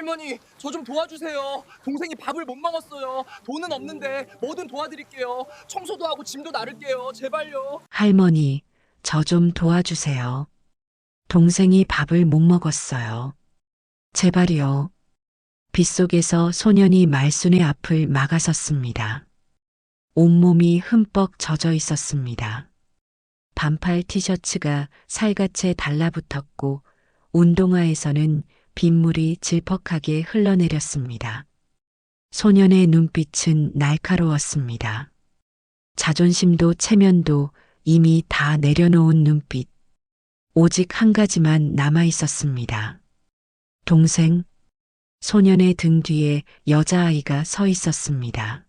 할머니, 저 좀 도와주세요. 동생이 밥을 못 먹었어요. 돈은 없는데 뭐든 도와드릴게요. 청소도 하고 짐도 나를게요. 제발요. 할머니, 저 좀 도와주세요. 동생이 밥을 못 먹었어요. 제발요. 빗속에서 소년이 말순의 앞을 막아섰습니다. 온몸이 흠뻑 젖어 있었습니다. 반팔 티셔츠가 살갗에 달라붙었고 운동화에서는 빗물이 질퍽하게 흘러내렸습니다. 소년의 눈빛은 날카로웠습니다. 자존심도 체면도 이미 다 내려놓은 눈빛. 오직 한 가지만 남아 있었습니다. 동생, 소년의 등 뒤에 여자아이가 서 있었습니다.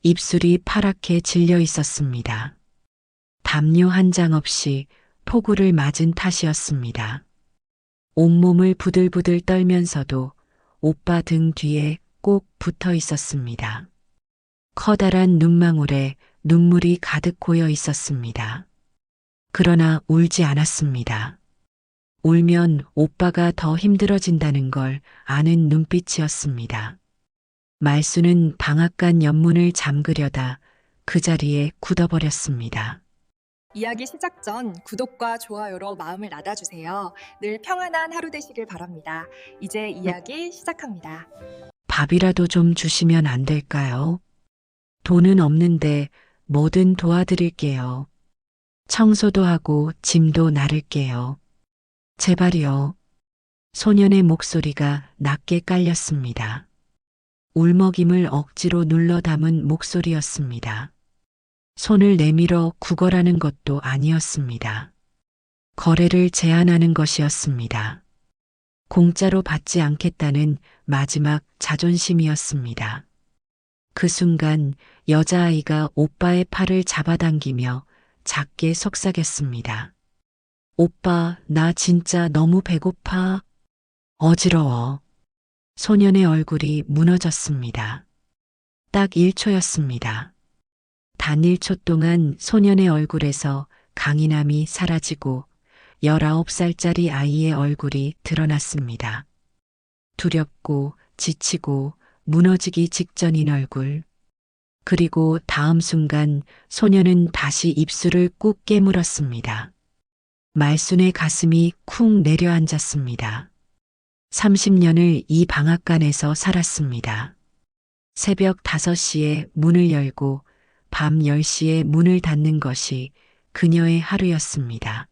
입술이 파랗게 질려 있었습니다. 담요 한 장 없이 폭우를 맞은 탓이었습니다. 온몸을 부들부들 떨면서도 오빠 등 뒤에 꼭 붙어 있었습니다. 커다란 눈망울에 눈물이 가득 고여 있었습니다. 그러나 울지 않았습니다. 울면 오빠가 더 힘들어진다는 걸 아는 눈빛이었습니다. 말수는 방앗간 연문을 잠그려다 그 자리에 굳어버렸습니다. 이야기 시작 전 구독과 좋아요로 마음을 나눠주세요. 늘 평안한 하루 되시길 바랍니다. 이제 이야기 시작합니다. 밥이라도 좀 주시면 안 될까요? 돈은 없는데 뭐든 도와드릴게요. 청소도 하고 짐도 나를게요. 제발요. 소년의 목소리가 낮게 깔렸습니다. 울먹임을 억지로 눌러 담은 목소리였습니다. 손을 내밀어 구걸하는 것도 아니었습니다. 거래를 제안하는 것이었습니다. 공짜로 받지 않겠다는 마지막 자존심이었습니다. 그 순간 여자아이가 오빠의 팔을 잡아당기며 작게 속삭였습니다. 오빠, 나 진짜 너무 배고파. 어지러워. 소년의 얼굴이 무너졌습니다. 딱 1초였습니다. 단 1초 동안 소년의 얼굴에서 강인함이 사라지고 19살짜리 아이의 얼굴이 드러났습니다. 두렵고 지치고 무너지기 직전인 얼굴. 그리고 다음 순간 소년은 다시 입술을 꾹 깨물었습니다. 말순의 가슴이 쿵 내려앉았습니다. 30년을 이 방앗간에서 살았습니다. 새벽 5시에 문을 열고 밤 10시에 문을 닫는 것이 그녀의 하루였습니다.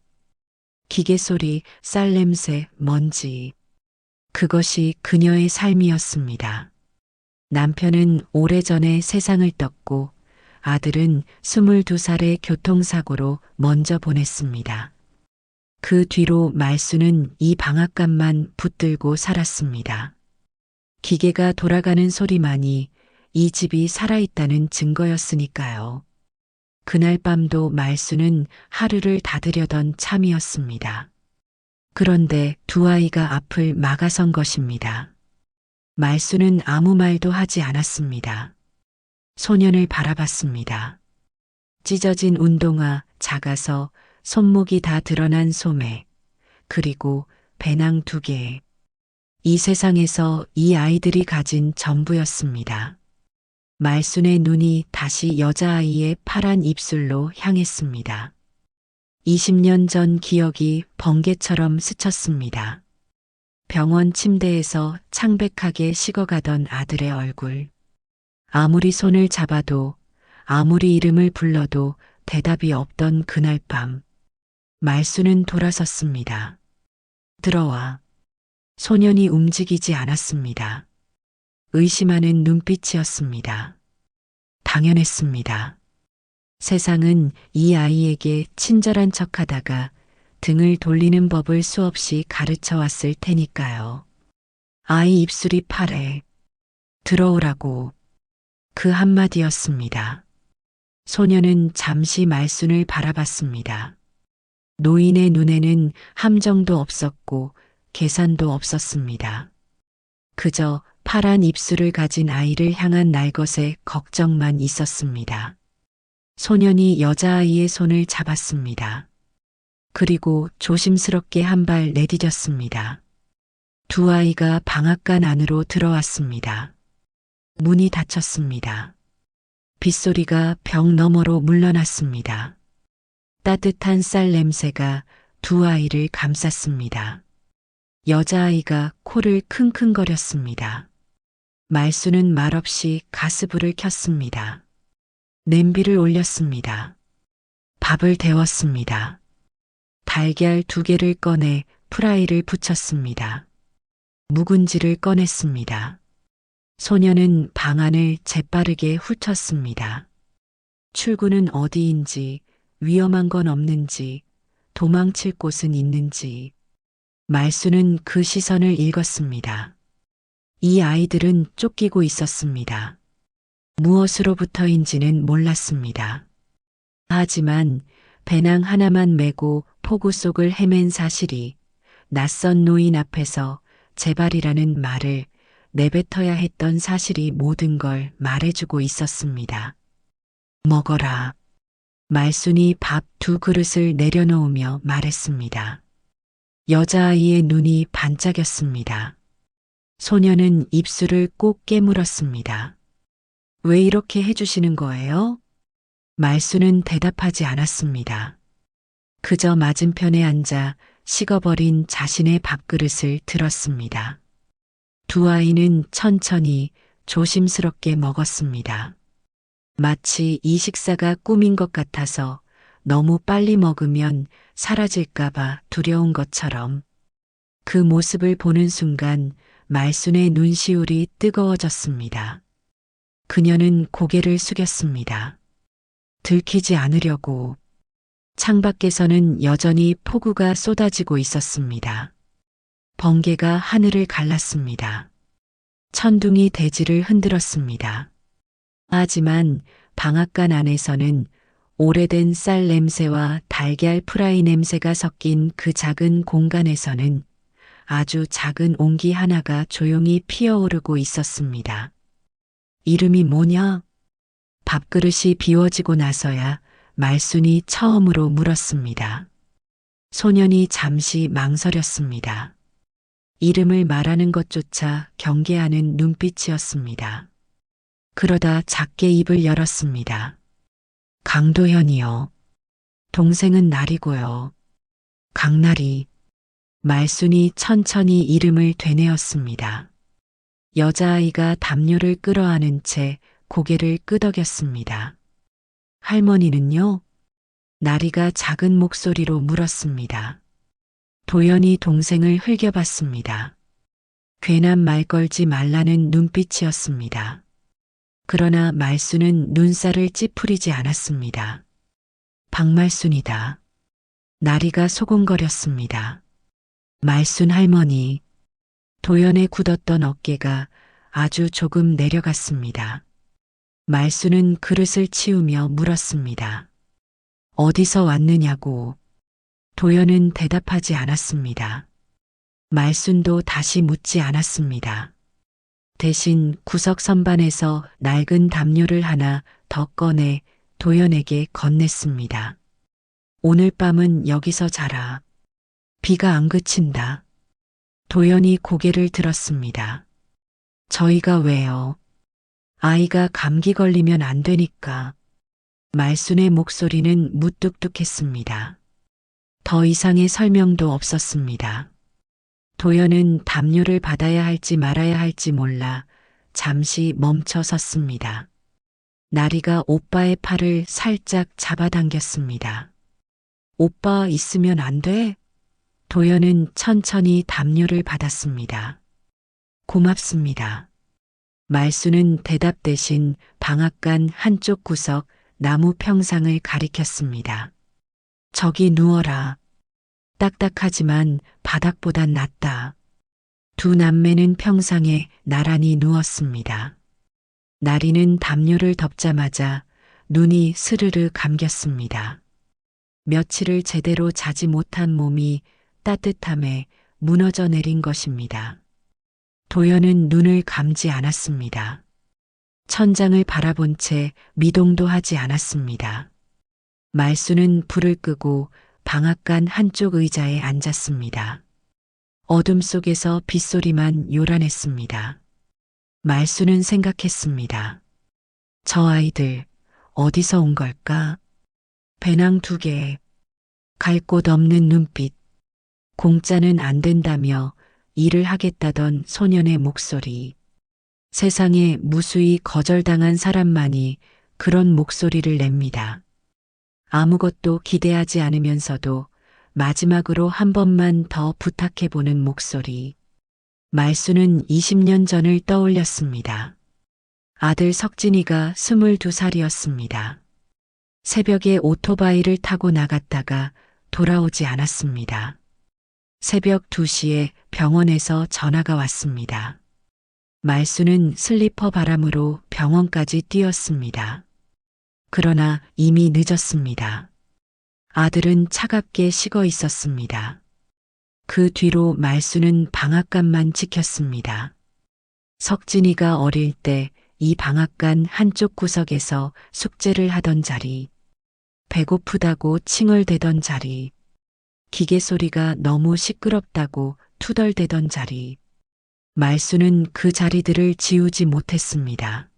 기계 소리, 쌀 냄새, 먼지. 그것이 그녀의 삶이었습니다. 남편은 오래전에 세상을 떴고 아들은 22살의 교통사고로 먼저 보냈습니다. 그 뒤로 말수는 이 방앗간만 붙들고 살았습니다. 기계가 돌아가는 소리만이 이 집이 살아있다는 증거였으니까요. 그날 밤도 말수는 하루를 닫으려던 참이었습니다. 그런데 두 아이가 앞을 막아선 것입니다. 말수는 아무 말도 하지 않았습니다. 소년을 바라봤습니다. 찢어진 운동화, 작아서 손목이 다 드러난 소매, 그리고 배낭 2개. 이 세상에서 이 아이들이 가진 전부였습니다. 말순의 눈이 다시 여자아이의 파란 입술로 향했습니다. 20년 전 기억이 번개처럼 스쳤습니다. 병원 침대에서 창백하게 식어가던 아들의 얼굴. 아무리 손을 잡아도, 아무리 이름을 불러도 대답이 없던 그날 밤. 말수는 돌아섰습니다. 들어와. 소년이 움직이지 않았습니다. 의심하는 눈빛이었습니다. 당연했습니다. 세상은 이 아이에게 친절한 척하다가 등을 돌리는 법을 수없이 가르쳐 왔을 테니까요. 아이 입술이 파래. 들어오라고. 그 한마디였습니다. 소년은 잠시 말순을 바라봤습니다. 노인의 눈에는 함정도 없었고 계산도 없었습니다. 그저 파란 입술을 가진 아이를 향한 날것의 걱정만 있었습니다. 소년이 여자아이의 손을 잡았습니다. 그리고 조심스럽게 한 발 내디뎠습니다. 두 아이가 방앗간 안으로 들어왔습니다. 문이 닫혔습니다. 빗소리가 벽 너머로 물러났습니다. 따뜻한 쌀 냄새가 두 아이를 감쌌습니다. 여자아이가 코를 킁킁거렸습니다. 말수는 말없이 가스불을 켰습니다. 냄비를 올렸습니다. 밥을 데웠습니다. 달걀 2개를 꺼내 프라이를 붙였습니다. 묵은지를 꺼냈습니다. 소녀는 방 안을 재빠르게 훑었습니다. 출구는 어디인지, 위험한 건 없는지, 도망칠 곳은 있는지. 말수는 그 시선을 읽었습니다. 이 아이들은 쫓기고 있었습니다. 무엇으로부터인지는 몰랐습니다. 하지만 배낭 하나만 메고 폭우 속을 헤맨 사실이 낯선 노인 앞에서 제발이라는 말을 내뱉어야 했던 사실이 모든 걸 말해주고 있었습니다. 먹어라. 말순이 밥 2그릇을 내려놓으며 말했습니다. 여자아이의 눈이 반짝였습니다. 소녀는 입술을 꼭 깨물었습니다. 왜 이렇게 해주시는 거예요? 말수는 대답하지 않았습니다. 그저 맞은편에 앉아 식어버린 자신의 밥그릇을 들었습니다. 두 아이는 천천히 조심스럽게 먹었습니다. 마치 이 식사가 꿈인 것 같아서 너무 빨리 먹으면 사라질까봐 두려운 것처럼. 그 모습을 보는 순간 말순의 눈시울이 뜨거워졌습니다. 그녀는 고개를 숙였습니다. 들키지 않으려고. 창밖에서는 여전히 폭우가 쏟아지고 있었습니다. 번개가 하늘을 갈랐습니다. 천둥이 대지를 흔들었습니다. 하지만 방앗간 안에서는 오래된 쌀 냄새와 달걀 프라이 냄새가 섞인 그 작은 공간에서는 아주 작은 온기 하나가 조용히 피어오르고 있었습니다. 이름이 뭐냐? 밥그릇이 비워지고 나서야 말순이 처음으로 물었습니다. 소년이 잠시 망설였습니다. 이름을 말하는 것조차 경계하는 눈빛이었습니다. 그러다 작게 입을 열었습니다. 강도현이요. 동생은 날이고요. 강날이. 말순이 천천히 이름을 되뇌었습니다. 여자아이가 담요를 끌어안은 채 고개를 끄덕였습니다. 할머니는요? 나리가 작은 목소리로 물었습니다. 도연이 동생을 흘겨봤습니다. 괜한 말 걸지 말라는 눈빛이었습니다. 그러나 말순은 눈살을 찌푸리지 않았습니다. 박말순이다. 나리가 소곤거렸습니다. 말순 할머니. 도연의 굳었던 어깨가 아주 조금 내려갔습니다. 말순은 그릇을 치우며 물었습니다. 어디서 왔느냐고. 도연은 대답하지 않았습니다. 말순도 다시 묻지 않았습니다. 대신 구석 선반에서 낡은 담요를 하나 더 꺼내 도연에게 건넸습니다. 오늘 밤은 여기서 자라. 비가 안 그친다. 도연이 고개를 들었습니다. 저희가 왜요? 아이가 감기 걸리면 안 되니까. 말순의 목소리는 무뚝뚝했습니다. 더 이상의 설명도 없었습니다. 도연은 담요를 받아야 할지 말아야 할지 몰라 잠시 멈춰 섰습니다. 나리가 오빠의 팔을 살짝 잡아당겼습니다. 오빠 있으면 안 돼? 도연은 천천히 담요를 받았습니다. 고맙습니다. 말수는 대답 대신 방앗간 한쪽 구석 나무 평상을 가리켰습니다. 저기 누워라. 딱딱하지만 바닥보단 낫다. 두 남매는 평상에 나란히 누웠습니다. 나리는 담요를 덮자마자 눈이 스르르 감겼습니다. 며칠을 제대로 자지 못한 몸이 따뜻함에 무너져 내린 것입니다. 도연은 눈을 감지 않았습니다. 천장을 바라본 채 미동도 하지 않았습니다. 말수는 불을 끄고 방앗간 한쪽 의자에 앉았습니다. 어둠 속에서 빗소리만 요란했습니다. 말수는 생각했습니다. 저 아이들 어디서 온 걸까? 배낭 2개, 갈 곳 없는 눈빛, 공짜는 안 된다며 일을 하겠다던 소년의 목소리. 세상에 무수히 거절당한 사람만이 그런 목소리를 냅니다. 아무것도 기대하지 않으면서도 마지막으로 한 번만 더 부탁해보는 목소리. 말수는 20년 전을 떠올렸습니다. 아들 석진이가 22살이었습니다. 새벽에 오토바이를 타고 나갔다가 돌아오지 않았습니다. 새벽 2시에 병원에서 전화가 왔습니다. 말수는 슬리퍼 바람으로 병원까지 뛰었습니다. 그러나 이미 늦었습니다. 아들은 차갑게 식어 있었습니다. 그 뒤로 말수는 방앗간만 지켰습니다. 석진이가 어릴 때 이 방앗간 한쪽 구석에서 숙제를 하던 자리, 배고프다고 칭얼대던 자리, 기계 소리가 너무 시끄럽다고 투덜대던 자리. 말수는 그 자리들을 지우지 못했습니다.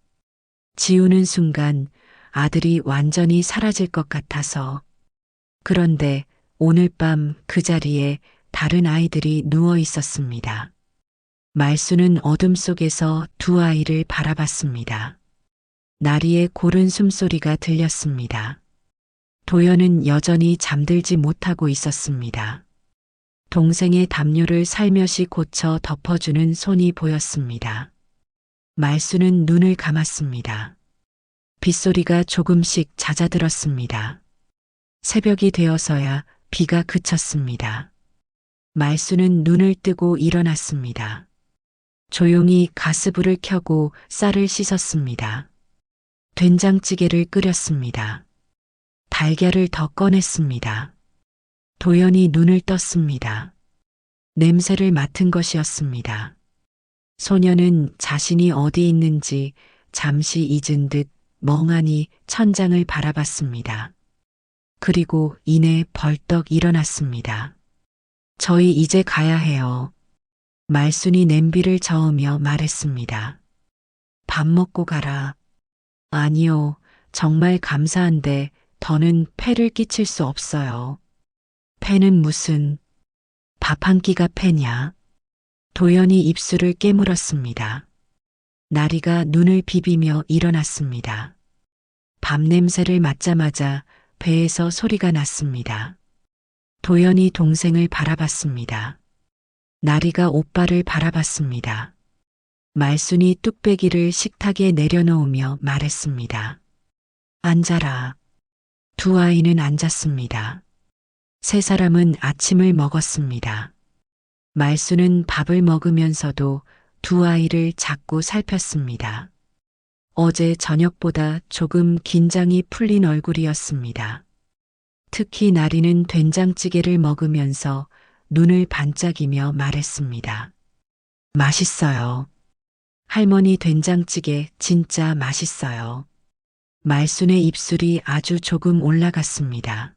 지우는 순간 아들이 완전히 사라질 것 같아서. 그런데 오늘 밤 그 자리에 다른 아이들이 누워 있었습니다. 말수는 어둠 속에서 2 아이를 바라봤습니다. 나리의 고른 숨소리가 들렸습니다. 도연은 여전히 잠들지 못하고 있었습니다. 동생의 담요를 살며시 고쳐 덮어주는 손이 보였습니다. 말수는 눈을 감았습니다. 빗소리가 조금씩 잦아들었습니다. 새벽이 되어서야 비가 그쳤습니다. 말수는 눈을 뜨고 일어났습니다. 조용히 가스불을 켜고 쌀을 씻었습니다. 된장찌개를 끓였습니다. 달걀을 더 꺼냈습니다. 도연이 눈을 떴습니다. 냄새를 맡은 것이었습니다. 소녀는 자신이 어디 있는지 잠시 잊은 듯 멍하니 천장을 바라봤습니다. 그리고 이내 벌떡 일어났습니다. 저희 이제 가야 해요. 말순이 냄비를 저으며 말했습니다. 밥 먹고 가라. 아니요, 정말 감사한데 더는 폐를 끼칠 수 없어요. 폐는 무슨, 밥 한 끼가 폐냐? 도연이 입술을 깨물었습니다. 나리가 눈을 비비며 일어났습니다. 밥 냄새를 맡자마자 배에서 소리가 났습니다. 도연이 동생을 바라봤습니다. 나리가 오빠를 바라봤습니다. 말순이 뚝배기를 식탁에 내려놓으며 말했습니다. 앉아라. 2 아이는 앉았습니다. 3 사람은 아침을 먹었습니다. 말순은 밥을 먹으면서도 2 아이를 자꾸 살폈습니다. 어제 저녁보다 조금 긴장이 풀린 얼굴이었습니다. 특히 나리는 된장찌개를 먹으면서 눈을 반짝이며 말했습니다. 맛있어요. 할머니 된장찌개 진짜 맛있어요. 말순의 입술이 아주 조금 올라갔습니다.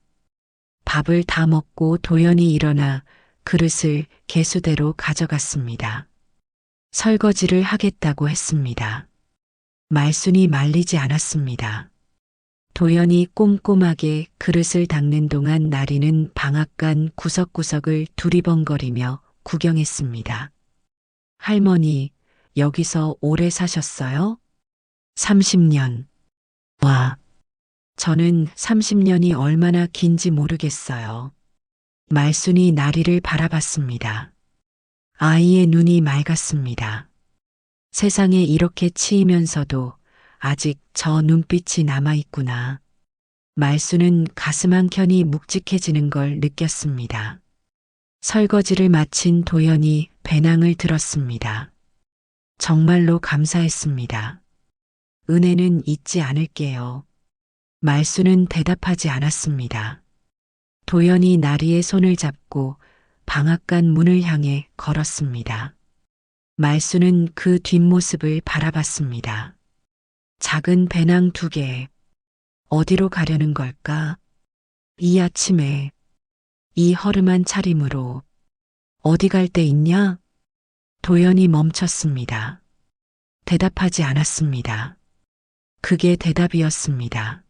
밥을 다 먹고 도연이 일어나 그릇을 개수대로 가져갔습니다. 설거지를 하겠다고 했습니다. 말순이 말리지 않았습니다. 도연이 꼼꼼하게 그릇을 닦는 동안 나리는 방앗간 구석구석을 두리번거리며 구경했습니다. 할머니, 여기서 오래 사셨어요? 30년. 와, 저는 30년이 얼마나 긴지 모르겠어요. 말순이 나리를 바라봤습니다. 아이의 눈이 맑았습니다. 세상에 이렇게 치이면서도 아직 저 눈빛이 남아있구나. 말수는 가슴 한켠이 묵직해지는 걸 느꼈습니다. 설거지를 마친 도연이 배낭을 들었습니다. 정말로 감사했습니다. 은혜는 잊지 않을게요. 말수는 대답하지 않았습니다. 도연이 나리의 손을 잡고 방앗간 문을 향해 걸었습니다. 말수는 그 뒷모습을 바라봤습니다. 작은 배낭 2개. 어디로 가려는 걸까? 이 아침에, 이 허름한 차림으로 어디 갈 데 있냐? 도연이 멈췄습니다. 대답하지 않았습니다. 그게 대답이었습니다.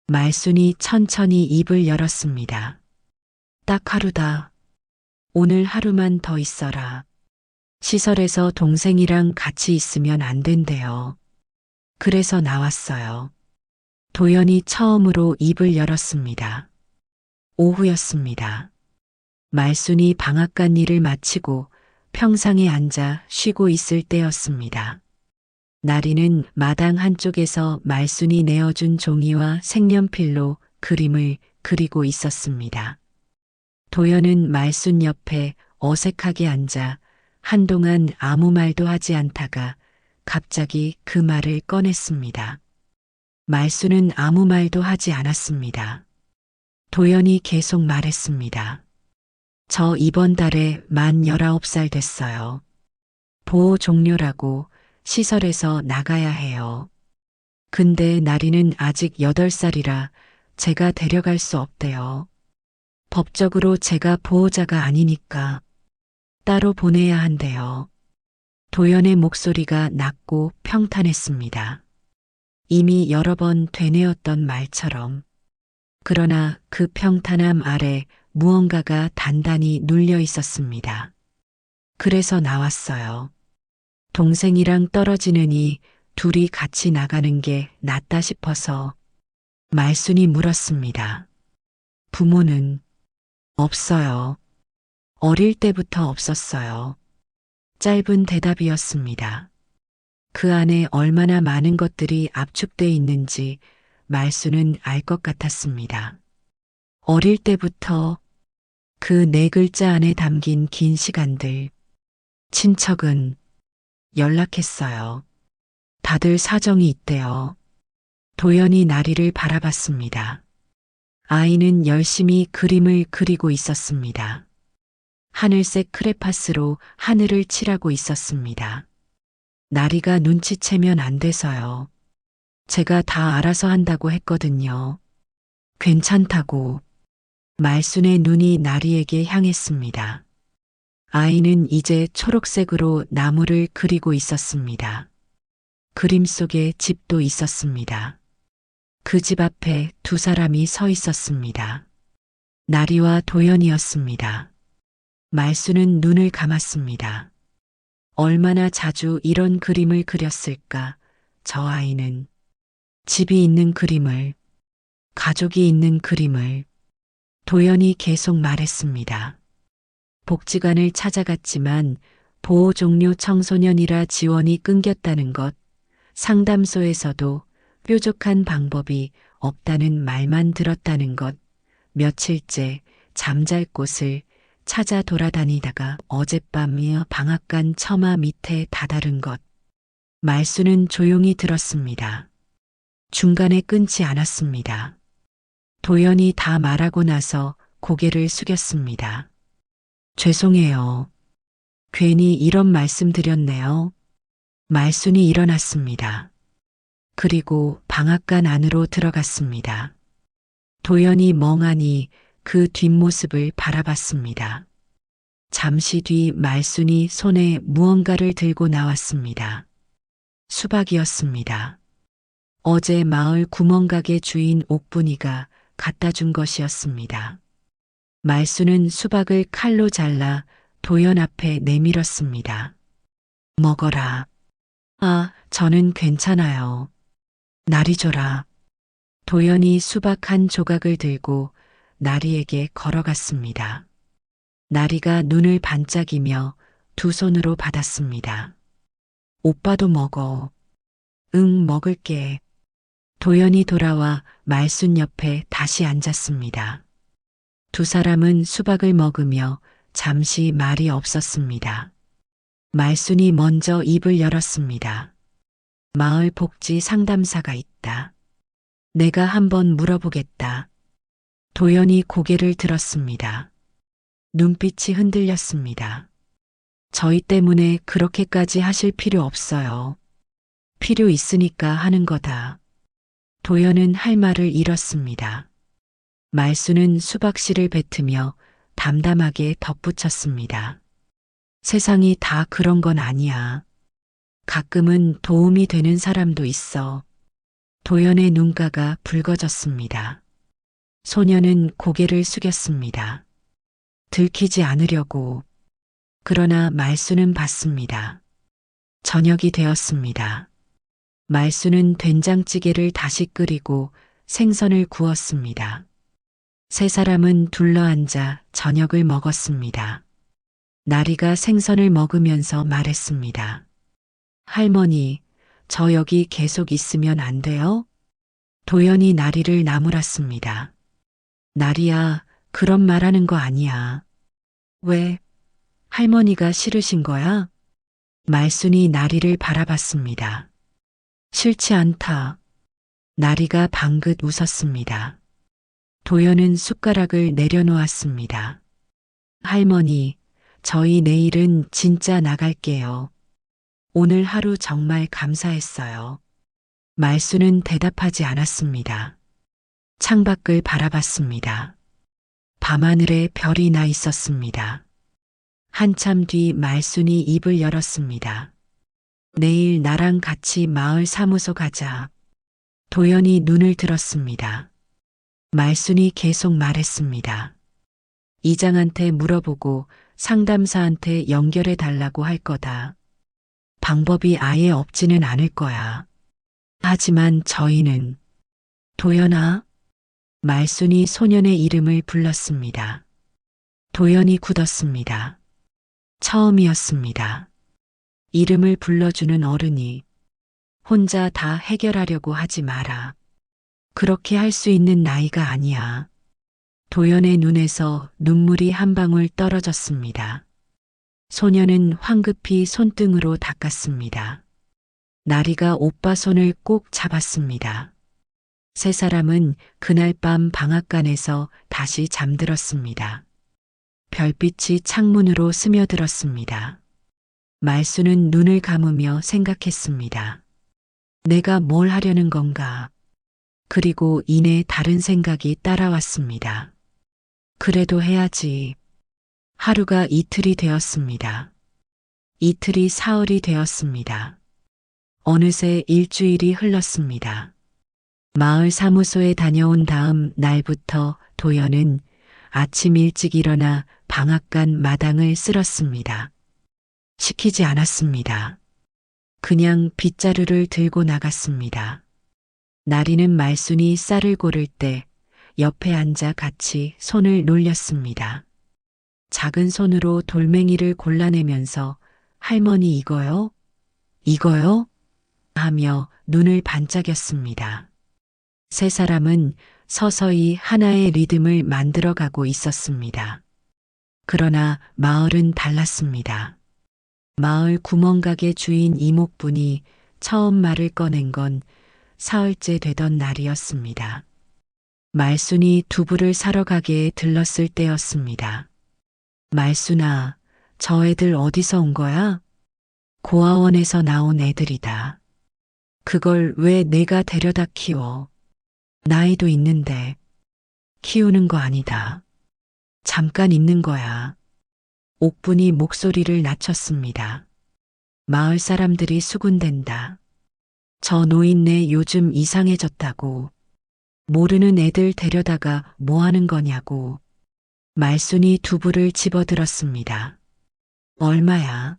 말순이 천천히 입을 열었습니다. 딱 하루다. 오늘 하루만 더 있어라. 시설에서 동생이랑 같이 있으면 안 된대요. 그래서 나왔어요. 도연이 처음으로 입을 열었습니다. 오후였습니다. 말순이 방앗간 일을 마치고 평상에 앉아 쉬고 있을 때였습니다. 나리는 마당 한쪽에서 말순이 내어준 종이와 색연필로 그림을 그리고 있었습니다. 도연은 말순 옆에 어색하게 앉아 한동안 아무 말도 하지 않다가 갑자기 그 말을 꺼냈습니다. 말순은 아무 말도 하지 않았습니다. 도연이 계속 말했습니다. 저 이번 달에 만 19살 됐어요. 보호 종료라고 시설에서 나가야 해요. 근데 나리는 아직 8살이라 제가 데려갈 수 없대요. 법적으로 제가 보호자가 아니니까 따로 보내야 한대요. 도연의 목소리가 낮고 평탄했습니다. 이미 여러 번 되뇌었던 말처럼. 그러나 그 평탄함 아래 무언가가 단단히 눌려 있었습니다. 그래서 나왔어요. 동생이랑 떨어지느니 둘이 같이 나가는 게 낫다 싶어서. 말순이 물었습니다. 부모는? 없어요. 어릴 때부터 없었어요. 짧은 대답이었습니다. 그 안에 얼마나 많은 것들이 압축돼 있는지 말순은 알 것 같았습니다. 어릴 때부터 그 4글자 안에 담긴 긴 시간들. 친척은 연락했어요. 다들 사정이 있대요. 도연이 나리를 바라봤습니다. 아이는 열심히 그림을 그리고 있었습니다. 하늘색 크레파스로 하늘을 칠하고 있었습니다. 나리가 눈치채면 안 돼서요. 제가 다 알아서 한다고 했거든요. 괜찮다고. 말순의 눈이 나리에게 향했습니다. 아이는 이제 초록색으로 나무를 그리고 있었습니다. 그림 속에 집도 있었습니다. 그 집 앞에 2사람이 서 있었습니다. 나리와 도연이었습니다. 말순은 눈을 감았습니다. 얼마나 자주 이런 그림을 그렸을까, 저 아이는. 집이 있는 그림을, 가족이 있는 그림을. 도연이 계속 말했습니다. 복지관을 찾아갔지만 보호 종료 청소년이라 지원이 끊겼다는 것, 상담소에서도 뾰족한 방법이 없다는 말만 들었다는 것, 며칠째 잠잘 곳을 찾아 돌아다니다가 어젯밤이어 방앗간 처마 밑에 다다른 것. 말순은 조용히 들었습니다. 중간에 끊지 않았습니다. 도연이 다 말하고 나서 고개를 숙였습니다. 죄송해요. 괜히 이런 말씀 드렸네요. 말순이 일어났습니다. 그리고 방앗간 안으로 들어갔습니다. 도연이 멍하니 그 뒷모습을 바라봤습니다. 잠시 뒤 말순이 손에 무언가를 들고 나왔습니다. 수박이었습니다. 어제 마을 구멍가게 주인 옥분이가 갖다 준 것이었습니다. 말순은 수박을 칼로 잘라 도연 앞에 내밀었습니다. 먹어라. 아, 저는 괜찮아요. 나리 줘라. 도연이 수박 한 조각을 들고 나리에게 걸어갔습니다. 나리가 눈을 반짝이며 2손으로 받았습니다. 오빠도 먹어. 응, 먹을게. 도연이 돌아와 말순 옆에 다시 앉았습니다. 2사람은 수박을 먹으며 잠시 말이 없었습니다. 말순이 먼저 입을 열었습니다. 마을 복지 상담사가 있다. 내가 한번 물어보겠다. 도연이 고개를 들었습니다. 눈빛이 흔들렸습니다. 저희 때문에 그렇게까지 하실 필요 없어요. 필요 있으니까 하는 거다. 도연은 할 말을 잃었습니다. 말순은 수박씨를 뱉으며 담담하게 덧붙였습니다. 세상이 다 그런 건 아니야. 가끔은 도움이 되는 사람도 있어. 도연의 눈가가 붉어졌습니다. 소녀는 고개를 숙였습니다. 들키지 않으려고. 그러나 말수는 받습니다. 저녁이 되었습니다. 말수는 된장찌개를 다시 끓이고 생선을 구웠습니다. 세 사람은 둘러앉아 저녁을 먹었습니다. 나리가 생선을 먹으면서 말했습니다. 할머니, 저 여기 계속 있으면 안 돼요? 도연이 나리를 나무랐습니다. 나리야, 그런 말하는 거 아니야. 왜? 할머니가 싫으신 거야? 말순이 나리를 바라봤습니다. 싫지 않다. 나리가 방긋 웃었습니다. 도연은 숟가락을 내려놓았습니다. 할머니, 저희 내일은 진짜 나갈게요. 오늘 하루 정말 감사했어요. 말수는 대답하지 않았습니다. 창밖을 바라봤습니다. 밤하늘에 별이 나 있었습니다. 한참 뒤 말순이 입을 열었습니다. 내일 나랑 같이 마을 사무소 가자. 도연이 눈을 들었습니다. 말순이 계속 말했습니다. 이장한테 물어보고 상담사한테 연결해 달라고 할 거다. 방법이 아예 없지는 않을 거야. 하지만 저희는 도연아? 말순이 소년의 이름을 불렀습니다. 도연이 굳었습니다. 처음이었습니다. 이름을 불러주는 어른이 혼자 다 해결하려고 하지 마라. 그렇게 할 수 있는 나이가 아니야. 도연의 눈에서 눈물이 한 방울 떨어졌습니다. 소녀는 황급히 손등으로 닦았습니다. 나리가 오빠 손을 꼭 잡았습니다. 세 사람은 그날 밤 방앗간에서 다시 잠들었습니다. 별빛이 창문으로 스며들었습니다. 말수는 눈을 감으며 생각했습니다. 내가 뭘 하려는 건가? 그리고 이내 다른 생각이 따라왔습니다. 그래도 해야지. 하루가 이틀이 되었습니다. 이틀이 사흘이 되었습니다. 어느새 일주일이 흘렀습니다. 마을 사무소에 다녀온 다음 날부터 도연은 아침 일찍 일어나 방앗간 마당을 쓸었습니다. 시키지 않았습니다. 그냥 빗자루를 들고 나갔습니다. 나리는 말순이 쌀을 고를 때 옆에 앉아 같이 손을 놀렸습니다. 작은 손으로 돌멩이를 골라내면서 할머니 이거요? 이거요? 하며 눈을 반짝였습니다. 세 사람은 서서히 하나의 리듬을 만들어가고 있었습니다. 그러나 마을은 달랐습니다. 마을 구멍가게 주인 이목분이 처음 말을 꺼낸 건 사흘째 되던 날이었습니다. 말순이 두부를 사러 가게에 들렀을 때였습니다. 말순아, 저 애들 어디서 온 거야? 고아원에서 나온 애들이다. 그걸 왜 내가 데려다 키워? 나이도 있는데 키우는 거 아니다. 잠깐 있는 거야. 옥분이 목소리를 낮췄습니다. 마을 사람들이 수군댄다. 저 노인네 요즘 이상해졌다고. 모르는 애들 데려다가 뭐 하는 거냐고. 말순이 두부를 집어들었습니다. 얼마야?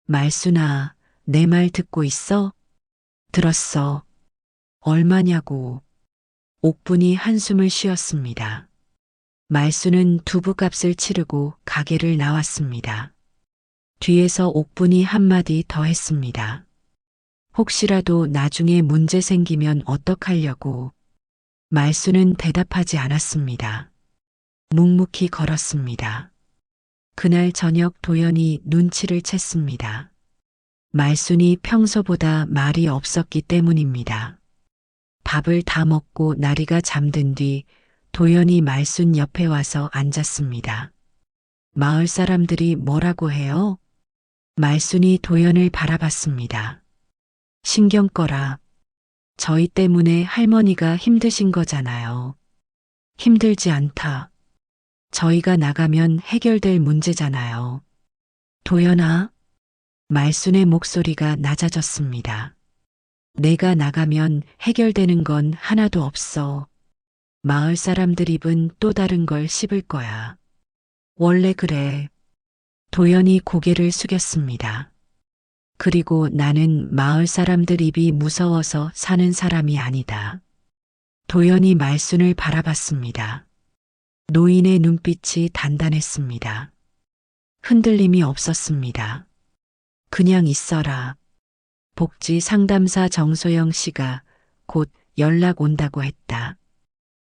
말순아, 내 말 듣고 있어? 들었어. 얼마냐고. 옥분이 한숨을 쉬었습니다. 말순은 두부값을 치르고 가게를 나왔습니다. 뒤에서 옥분이 한마디 더 했습니다. 혹시라도 나중에 문제 생기면 어떡하려고. 말순은 대답하지 않았습니다. 묵묵히 걸었습니다. 그날 저녁 도연이 눈치를 챘습니다. 말순이 평소보다 말이 없었기 때문입니다. 밥을 다 먹고 나리가 잠든 뒤 도연이 말순 옆에 와서 앉았습니다. 마을 사람들이 뭐라고 해요? 말순이 도연을 바라봤습니다. 신경 꺼라. 저희 때문에 할머니가 힘드신 거잖아요. 힘들지 않다. 저희가 나가면 해결될 문제잖아요. 도연아, 말순의 목소리가 낮아졌습니다. 내가 나가면 해결되는 건 하나도 없어. 마을 사람들 입은 또 다른 걸 씹을 거야. 원래 그래. 도연이 고개를 숙였습니다. 그리고 나는 마을 사람들 입이 무서워서 사는 사람이 아니다. 도연이 말순을 바라봤습니다. 노인의 눈빛이 단단했습니다. 흔들림이 없었습니다. 그냥 있어라. 복지 상담사 정소영 씨가 곧 연락 온다고 했다.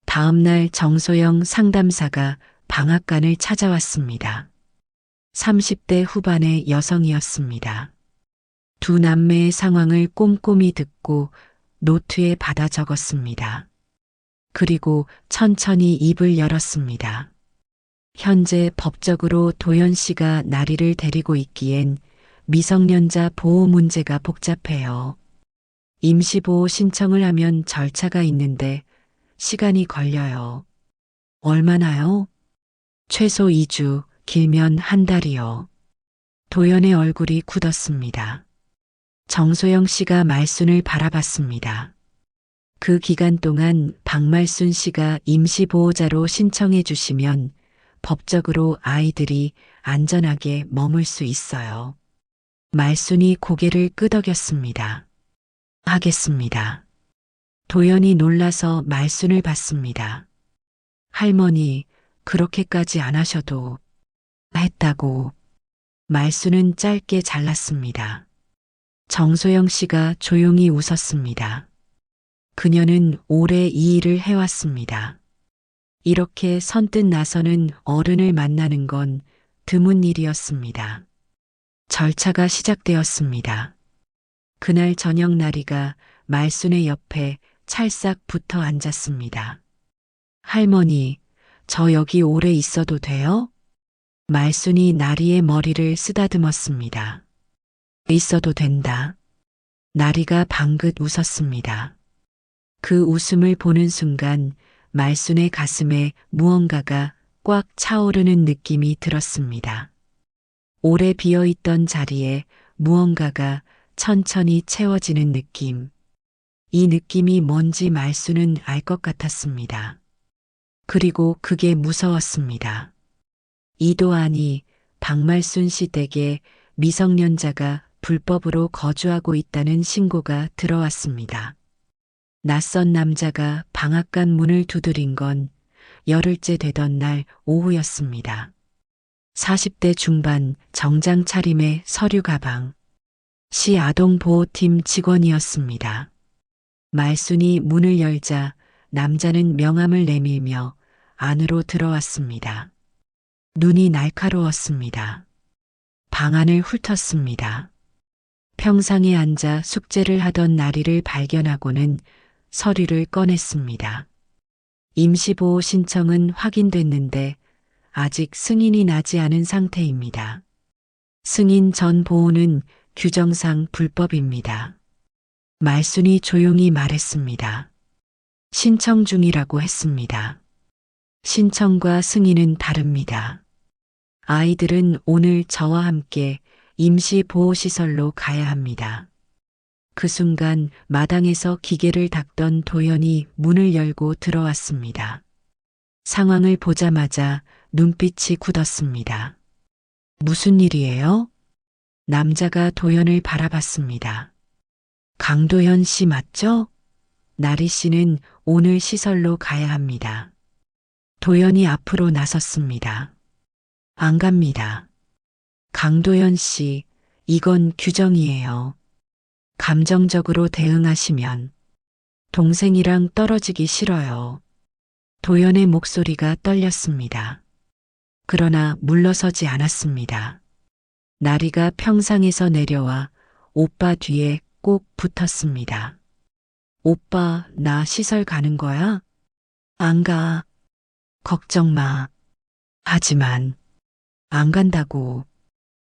다음 날 정소영 상담사가 방앗간을 찾아왔습니다. 30대 후반의 여성이었습니다. 두 남매의 상황을 꼼꼼히 듣고 노트에 받아 적었습니다. 그리고 천천히 입을 열었습니다. 현재 법적으로 도연 씨가 나리를 데리고 있기엔 미성년자 보호 문제가 복잡해요. 임시보호 신청을 하면 절차가 있는데 시간이 걸려요. 얼마나요? 최소 2주, 길면 한 달이요. 도연의 얼굴이 굳었습니다. 정소영 씨가 말순을 바라봤습니다. 그 기간 동안 박말순 씨가 임시보호자로 신청해 주시면 법적으로 아이들이 안전하게 머물 수 있어요. 말순이 고개를 끄덕였습니다. 하겠습니다. 도연이 놀라서 말순을 봤습니다. 할머니, 그렇게까지 안 하셔도 했다고. 말순은 짧게 잘랐습니다. 정소영 씨가 조용히 웃었습니다. 그녀는 오래 이 일을 해왔습니다. 이렇게 선뜻 나서는 어른을 만나는 건 드문 일이었습니다. 절차가 시작되었습니다. 그날 저녁 나리가 말순의 옆에 찰싹 붙어 앉았습니다. 할머니, 저 여기 오래 있어도 돼요? 말순이 나리의 머리를 쓰다듬었습니다. 있어도 된다. 나리가 방긋 웃었습니다. 그 웃음을 보는 순간 말순의 가슴에 무언가가 꽉 차오르는 느낌이 들었습니다. 오래 비어있던 자리에 무언가가 천천히 채워지는 느낌. 이 느낌이 뭔지 말순은 알 것 같았습니다. 그리고 그게 무서웠습니다. 이도 아니 박말순 씨 댁에 미성년자가 불법으로 거주하고 있다는 신고가 들어왔습니다. 낯선 남자가 방앗간 문을 두드린 건 열흘째 되던 날 오후였습니다. 40대 중반 정장 차림의 서류 가방. 시 아동보호팀 직원이었습니다. 말순이 문을 열자 남자는 명함을 내밀며 안으로 들어왔습니다. 눈이 날카로웠습니다. 방안을 훑었습니다. 평상에 앉아 숙제를 하던 나리를 발견하고는 서류를 꺼냈습니다. 임시보호 신청은 확인됐는데 아직 승인이 나지 않은 상태입니다. 승인 전 보호는 규정상 불법입니다. 말순이 조용히 말했습니다. 신청 중이라고 했습니다. 신청과 승인은 다릅니다. 아이들은 오늘 저와 함께 임시보호시설로 가야 합니다. 그 순간 마당에서 기계를 닦던 도연이 문을 열고 들어왔습니다. 상황을 보자마자 눈빛이 굳었습니다. 무슨 일이에요? 남자가 도연을 바라봤습니다. 강도현 씨 맞죠? 나리 씨는 오늘 시설로 가야 합니다. 도연이 앞으로 나섰습니다. 안 갑니다. 강도현 씨, 이건 규정이에요. 감정적으로 대응하시면 동생이랑 떨어지기 싫어요. 도연의 목소리가 떨렸습니다. 그러나 물러서지 않았습니다. 나리가 평상에서 내려와 오빠 뒤에 꼭 붙었습니다. 오빠, 나 시설 가는 거야? 안 가. 걱정 마. 하지만 안 간다고.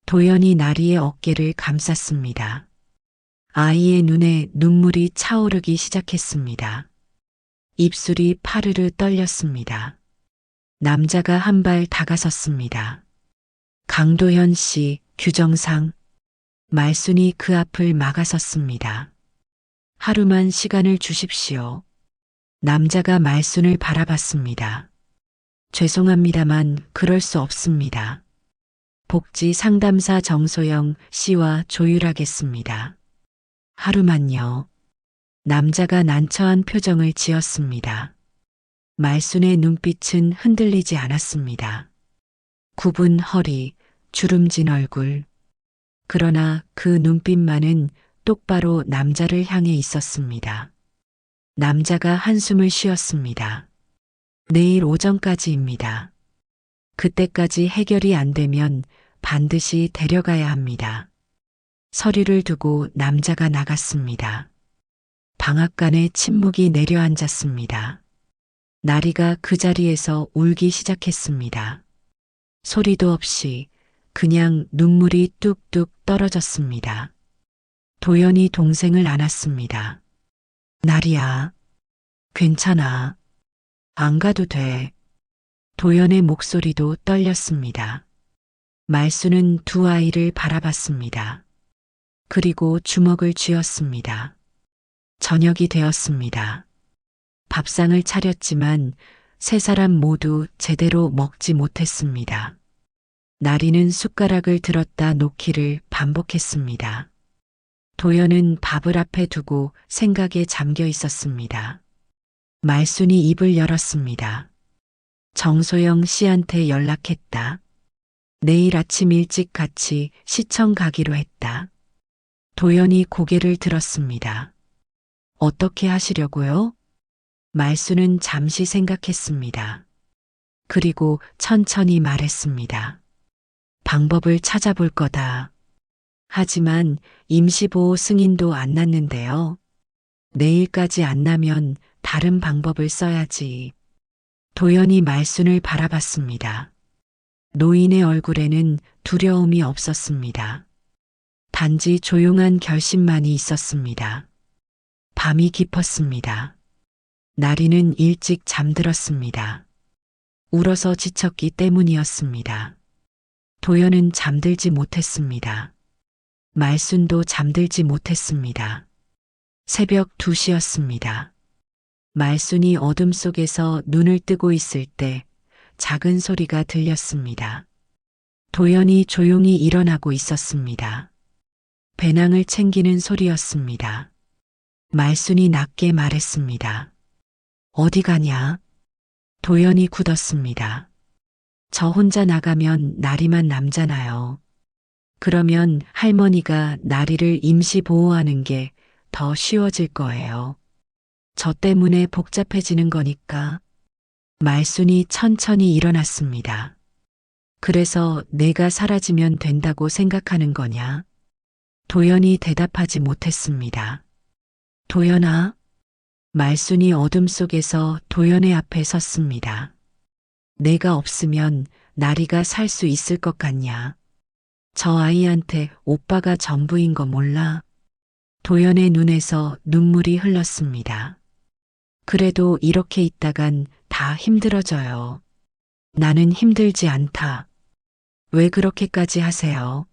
도연이 나리의 어깨를 감쌌습니다. 아이의 눈에 눈물이 차오르기 시작했습니다. 입술이 파르르 떨렸습니다. 남자가 한 발 다가섰습니다. 강도현 씨, 규정상. 말순이 그 앞을 막아섰습니다. 하루만 시간을 주십시오. 남자가 말순을 바라봤습니다. 죄송합니다만 그럴 수 없습니다. 복지 상담사 정소영 씨와 조율하겠습니다. 하루만요. 남자가 난처한 표정을 지었습니다. 말순의 눈빛은 흔들리지 않았습니다. 굽은 허리, 주름진 얼굴. 그러나 그 눈빛만은 똑바로 남자를 향해 있었습니다. 남자가 한숨을 쉬었습니다. 내일 오전까지입니다. 그때까지 해결이 안 되면 반드시 데려가야 합니다. 서류를 두고 남자가 나갔습니다. 방앗간에 침묵이 내려앉았습니다. 나리가 그 자리에서 울기 시작했습니다. 소리도 없이 그냥 눈물이 뚝뚝 떨어졌습니다. 도연이 동생을 안았습니다. 나리야, 괜찮아. 안 가도 돼. 도연의 목소리도 떨렸습니다. 말수는 두 아이를 바라봤습니다. 그리고 주먹을 쥐었습니다. 저녁이 되었습니다. 밥상을 차렸지만 세 사람 모두 제대로 먹지 못했습니다. 나리는 숟가락을 들었다 놓기를 반복했습니다. 도연은 밥을 앞에 두고 생각에 잠겨 있었습니다. 말순이 입을 열었습니다. 정소영 씨한테 연락했다. 내일 아침 일찍 같이 시청 가기로 했다. 도연이 고개를 들었습니다. 어떻게 하시려고요? 말순은 잠시 생각했습니다. 그리고 천천히 말했습니다. 방법을 찾아볼 거다. 하지만 임시보호 승인도 안 났는데요. 내일까지 안 나면 다른 방법을 써야지. 도연이 말순을 바라봤습니다. 노인의 얼굴에는 두려움이 없었습니다. 단지 조용한 결심만이 있었습니다. 밤이 깊었습니다. 나리는 일찍 잠들었습니다. 울어서 지쳤기 때문이었습니다. 도연은 잠들지 못했습니다. 말순도 잠들지 못했습니다. 새벽 2시였습니다. 말순이 어둠 속에서 눈을 뜨고 있을 때 작은 소리가 들렸습니다. 도연이 조용히 일어나고 있었습니다. 배낭을 챙기는 소리였습니다. 말순이 낮게 말했습니다. 어디 가냐? 도연이 굳었습니다. 저 혼자 나가면 나리만 남잖아요. 그러면 할머니가 나리를 임시 보호하는 게 더 쉬워질 거예요. 저 때문에 복잡해지는 거니까. 말순이 천천히 일어났습니다. 그래서 내가 사라지면 된다고 생각하는 거냐? 도연이 대답하지 못했습니다. 도연아? 말순이 어둠 속에서 도연의 앞에 섰습니다. 내가 없으면 나리가 살 수 있을 것 같냐? 저 아이한테 오빠가 전부인 거 몰라? 도연의 눈에서 눈물이 흘렀습니다. 그래도 이렇게 있다간 다 힘들어져요. 나는 힘들지 않다. 왜 그렇게까지 하세요?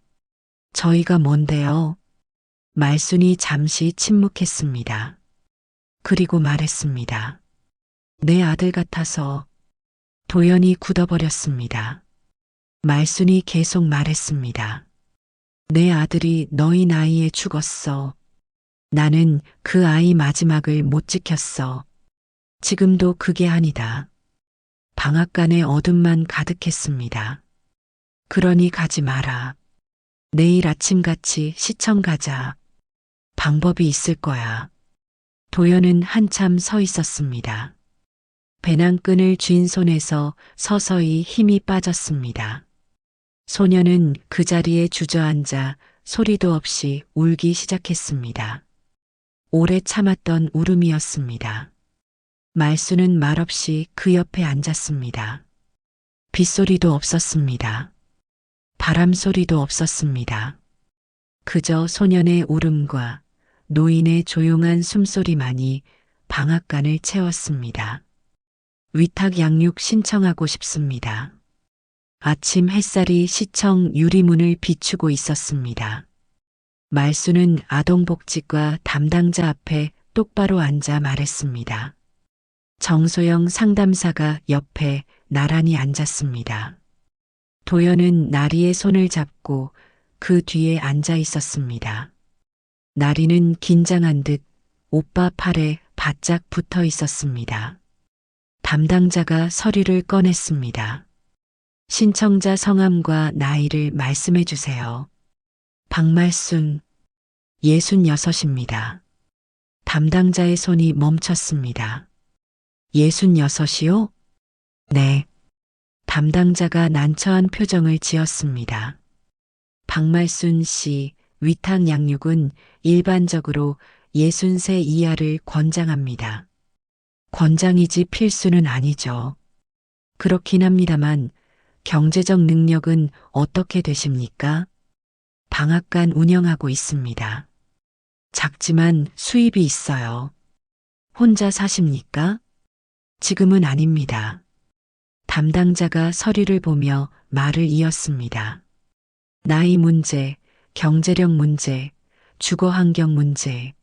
저희가 뭔데요? 말순이 잠시 침묵했습니다. 그리고 말했습니다. 내 아들 같아서. 도연이 굳어버렸습니다. 말순이 계속 말했습니다. 내 아들이 너희 나이에 죽었어. 나는 그 아이 마지막을 못 지켰어. 지금도 그게 아니다. 방앗간에 어둠만 가득했습니다. 그러니 가지 마라. 내일 아침같이 시청 가자. 방법이 있을 거야. 도연은 한참 서 있었습니다. 배낭끈을 쥔 손에서 서서히 힘이 빠졌습니다. 소녀는 그 자리에 주저앉아 소리도 없이 울기 시작했습니다. 오래 참았던 울음이었습니다. 말수는 말없이 그 옆에 앉았습니다. 빗소리도 없었습니다. 바람 소리도 없었습니다. 그저 소년의 울음과 노인의 조용한 숨소리만이 방앗간을 채웠습니다. 위탁 양육 신청하고 싶습니다. 아침 햇살이 시청 유리문을 비추고 있었습니다. 말수는 아동복지과 담당자 앞에 똑바로 앉아 말했습니다. 정소영 상담사가 옆에 나란히 앉았습니다. 도연은 나리의 손을 잡고 그 뒤에 앉아 있었습니다. 나리는 긴장한 듯 오빠 팔에 바짝 붙어 있었습니다. 담당자가 서류를 꺼냈습니다. 신청자 성함과 나이를 말씀해 주세요. 박말순, 66입니다. 담당자의 손이 멈췄습니다. 66이요? 네. 담당자가 난처한 표정을 지었습니다. 박말순 씨, 위탁 양육은 일반적으로 63 이하를 권장합니다. 권장이지 필수는 아니죠. 그렇긴 합니다만 경제적 능력은 어떻게 되십니까? 방앗간 운영하고 있습니다. 작지만 수입이 있어요. 혼자 사십니까? 지금은 아닙니다. 담당자가 서류를 보며 말을 이었습니다. 나이 문제, 경제력 문제, 주거 환경 문제.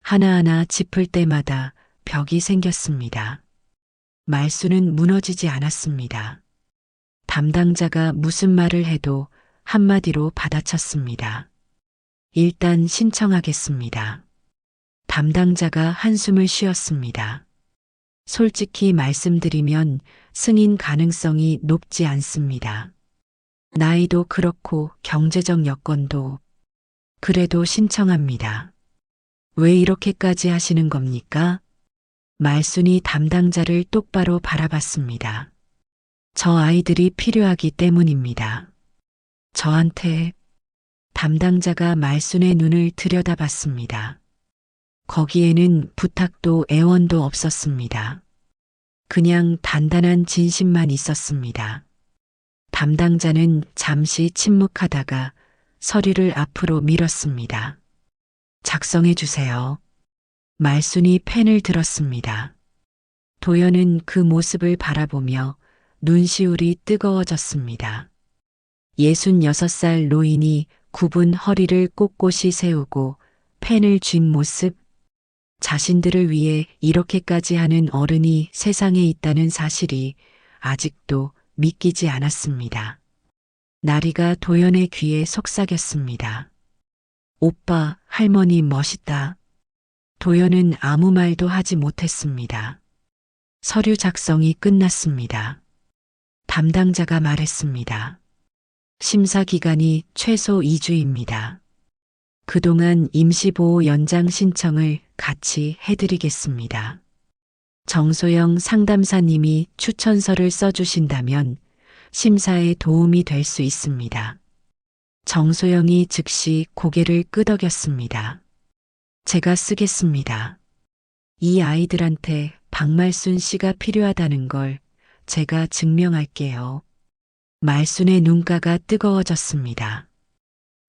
하나하나 짚을 때마다 벽이 생겼습니다. 말수는 무너지지 않았습니다. 담당자가 무슨 말을 해도 한마디로 받아쳤습니다. 일단 신청하겠습니다. 담당자가 한숨을 쉬었습니다. 솔직히 말씀드리면 승인 가능성이 높지 않습니다. 나이도 그렇고 경제적 여건도. 그래도 신청합니다. 왜 이렇게까지 하시는 겁니까? 말순이 담당자를 똑바로 바라봤습니다. 저 아이들이 필요하기 때문입니다. 저한테. 담당자가 말순의 눈을 들여다봤습니다. 거기에는 부탁도 애원도 없었습니다. 그냥 단단한 진심만 있었습니다. 담당자는 잠시 침묵하다가 서류를 앞으로 밀었습니다. 작성해 주세요. 말순이 펜을 들었습니다. 도연은 그 모습을 바라보며 눈시울이 뜨거워졌습니다. 66살 노인이 굽은 허리를 꼿꼿이 세우고 펜을 쥔 모습, 자신들을 위해 이렇게까지 하는 어른이 세상에 있다는 사실이 아직도 믿기지 않았습니다. 나리가 도연의 귀에 속삭였습니다. 오빠, 할머니 멋있다. 도연은 아무 말도 하지 못했습니다. 서류 작성이 끝났습니다. 담당자가 말했습니다. 심사 기간이 최소 2주입니다. 그동안 임시보호 연장 신청을 같이 해드리겠습니다. 정소영 상담사님이 추천서를 써주신다면 심사에 도움이 될 수 있습니다. 정소영이 즉시 고개를 끄덕였습니다. 제가 쓰겠습니다. 이 아이들한테 박말순 씨가 필요하다는 걸 제가 증명할게요. 말순의 눈가가 뜨거워졌습니다.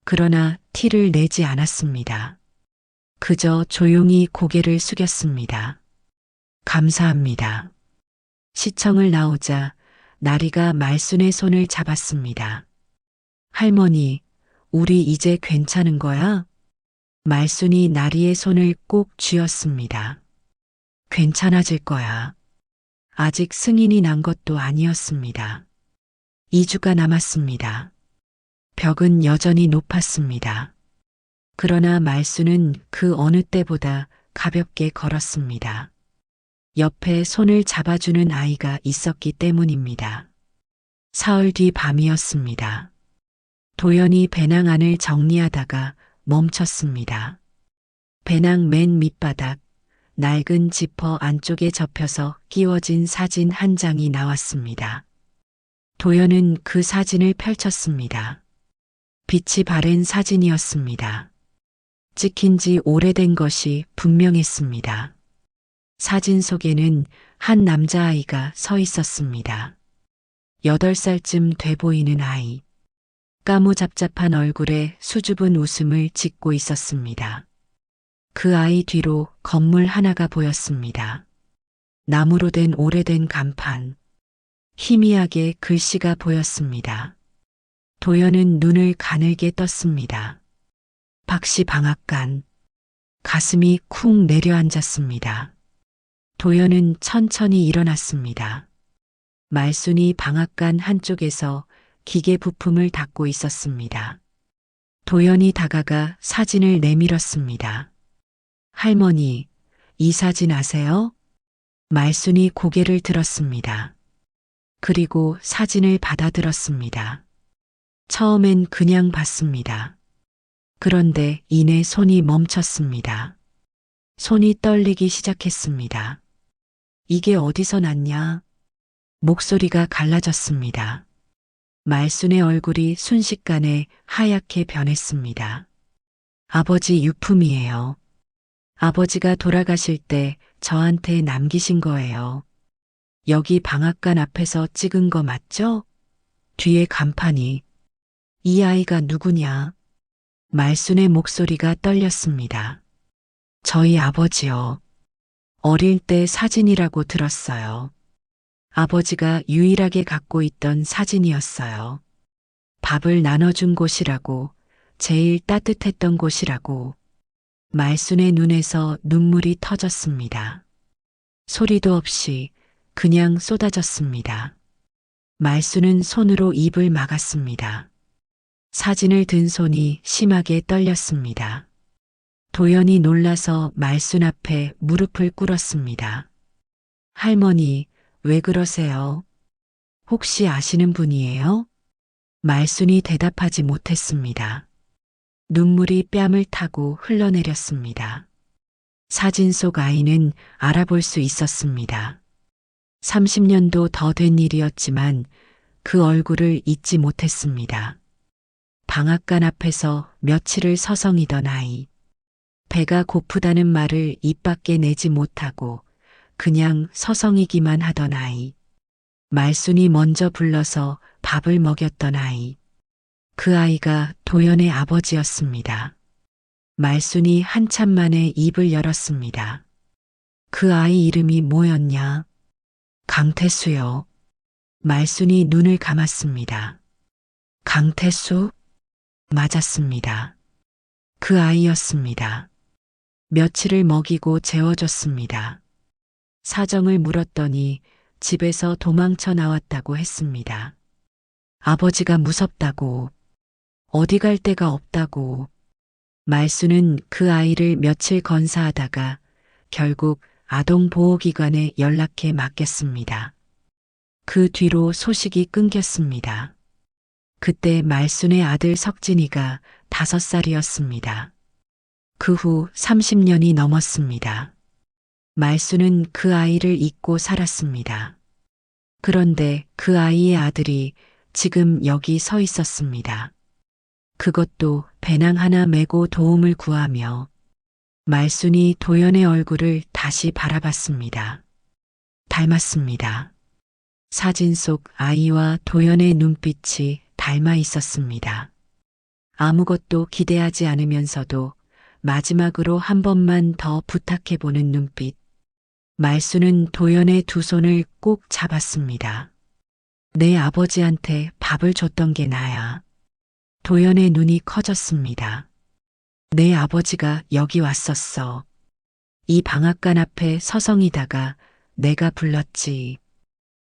그러나 티를 내지 않았습니다. 그저 조용히 고개를 숙였습니다. 감사합니다. 시청을 나오자 나리가 말순의 손을 잡았습니다. 할머니, 우리 이제 괜찮은 거야? 말순이 나리의 손을 꼭 쥐었습니다. 괜찮아질 거야. 아직 승인이 난 것도 아니었습니다. 2주가 남았습니다. 벽은 여전히 높았습니다. 그러나 말순은 그 어느 때보다 가볍게 걸었습니다. 옆에 손을 잡아주는 아이가 있었기 때문입니다. 사흘 뒤 밤이었습니다. 도연이 배낭 안을 정리하다가 멈췄습니다. 배낭 맨 밑바닥, 낡은 지퍼 안쪽에 접혀서 끼워진 사진 한 장이 나왔습니다. 도연은 그 사진을 펼쳤습니다. 빛이 바랜 사진이었습니다. 찍힌 지 오래된 것이 분명했습니다. 사진 속에는 한 남자아이가 서 있었습니다. 8살쯤 돼 보이는 아이. 까무잡잡한 얼굴에 수줍은 웃음을 짓고 있었습니다. 그 아이 뒤로 건물 하나가 보였습니다. 나무로 된 오래된 간판. 희미하게 글씨가 보였습니다. 도연은 눈을 가늘게 떴습니다. 박씨 방앗간. 가슴이 쿵 내려앉았습니다. 도연은 천천히 일어났습니다. 말순이 방앗간 한쪽에서 기계 부품을 닦고 있었습니다. 도연이 다가가 사진을 내밀었습니다. 할머니, 이 사진 아세요? 말순이 고개를 들었습니다. 그리고 사진을 받아들었습니다. 처음엔 그냥 봤습니다. 그런데 이내 손이 멈췄습니다. 손이 떨리기 시작했습니다. 이게 어디서 났냐? 목소리가 갈라졌습니다. 말순의 얼굴이 순식간에 하얗게 변했습니다. 아버지 유품이에요. 아버지가 돌아가실 때 저한테 남기신 거예요. 여기 방앗간 앞에서 찍은 거 맞죠? 뒤에 간판이. 이 아이가 누구냐? 말순의 목소리가 떨렸습니다. 저희 아버지요. 어릴 때 사진이라고 들었어요. 아버지가 유일하게 갖고 있던 사진이었어요. 밥을 나눠준 곳이라고, 제일 따뜻했던 곳이라고. 말순의 눈에서 눈물이 터졌습니다. 소리도 없이 그냥 쏟아졌습니다. 말순은 손으로 입을 막았습니다. 사진을 든 손이 심하게 떨렸습니다. 도연이 놀라서 말순 앞에 무릎을 꿇었습니다. 할머니, 왜 그러세요? 혹시 아시는 분이에요? 말순이 대답하지 못했습니다. 눈물이 뺨을 타고 흘러내렸습니다. 사진 속 아이는 알아볼 수 있었습니다. 30년도 더 된 일이었지만 그 얼굴을 잊지 못했습니다. 방앗간 앞에서 며칠을 서성이던 아이. 배가 고프다는 말을 입 밖에 내지 못하고 그냥 서성이기만 하던 아이. 말순이 먼저 불러서 밥을 먹였던 아이. 그 아이가 도연의 아버지였습니다. 말순이 한참 만에 입을 열었습니다. 그 아이 이름이 뭐였냐? 강태수요. 말순이 눈을 감았습니다. 강태수? 맞았습니다. 그 아이였습니다. 며칠을 먹이고 재워줬습니다. 사정을 물었더니 집에서 도망쳐 나왔다고 했습니다. 아버지가 무섭다고, 어디 갈 데가 없다고. 말순은 그 아이를 며칠 건사하다가 결국 아동보호기관에 연락해 맡겼습니다. 그 뒤로 소식이 끊겼습니다. 그때 말순의 아들 석진이가 5살이었습니다. 그 후 30년이 넘었습니다. 말순은 그 아이를 잊고 살았습니다. 그런데 그 아이의 아들이 지금 여기 서 있었습니다. 그것도 배낭 하나 메고 도움을 구하며. 말순이 도연의 얼굴을 다시 바라봤습니다. 닮았습니다. 사진 속 아이와 도연의 눈빛이 닮아 있었습니다. 아무것도 기대하지 않으면서도 마지막으로 한 번만 더 부탁해보는 눈빛. 말순은 도연의 두 손을 꼭 잡았습니다. 내 아버지한테 밥을 줬던 게 나야. 도연의 눈이 커졌습니다. 내 아버지가 여기 왔었어. 이 방앗간 앞에 서성이다가 내가 불렀지.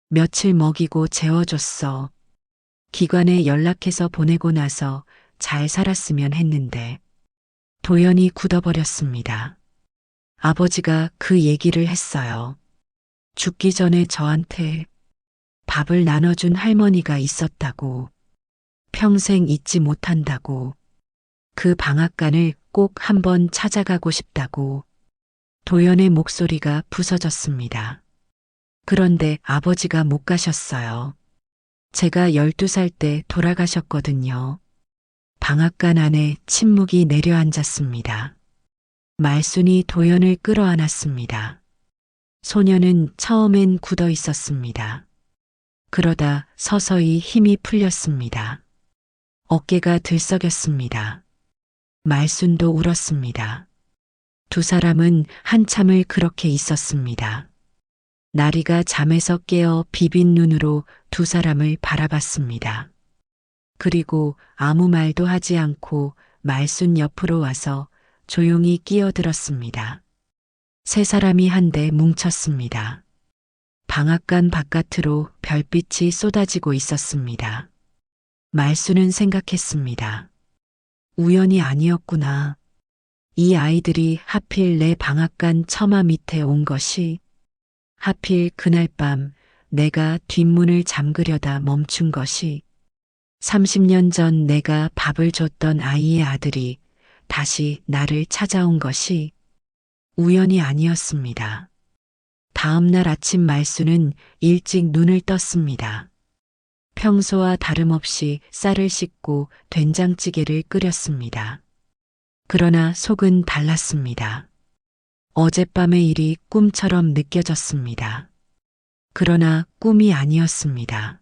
며칠 먹이고 재워줬어. 기관에 연락해서 보내고 나서 잘 살았으면 했는데. 도연이 굳어버렸습니다. 아버지가 그 얘기를 했어요. 죽기 전에 저한테 밥을 나눠준 할머니가 있었다고. 평생 잊지 못한다고. 그 방앗간을 꼭 한번 찾아가고 싶다고. 도연의 목소리가 부서졌습니다. 그런데 아버지가 못 가셨어요. 제가 12살 때 돌아가셨거든요. 방앗간 안에 침묵이 내려앉았습니다. 말순이 도연을 끌어안았습니다. 소녀는 처음엔 굳어 있었습니다. 그러다 서서히 힘이 풀렸습니다. 어깨가 들썩였습니다. 말순도 울었습니다. 두 사람은 한참을 그렇게 있었습니다. 나리가 잠에서 깨어 비빈 눈으로 두 사람을 바라봤습니다. 그리고 아무 말도 하지 않고 말순 옆으로 와서 조용히 끼어들었습니다. 세 사람이 한데 뭉쳤습니다. 방앗간 바깥으로 별빛이 쏟아지고 있었습니다. 말순은 생각했습니다. 우연이 아니었구나. 이 아이들이 하필 내 방앗간 처마 밑에 온 것이, 하필 그날 밤 내가 뒷문을 잠그려다 멈춘 것이, 30년 전 내가 밥을 줬던 아이의 아들이 다시 나를 찾아온 것이 우연이 아니었습니다. 다음 날 아침 말순은 일찍 눈을 떴습니다. 평소와 다름없이 쌀을 씻고 된장찌개를 끓였습니다. 그러나 속은 달랐습니다. 어젯밤의 일이 꿈처럼 느껴졌습니다. 그러나 꿈이 아니었습니다.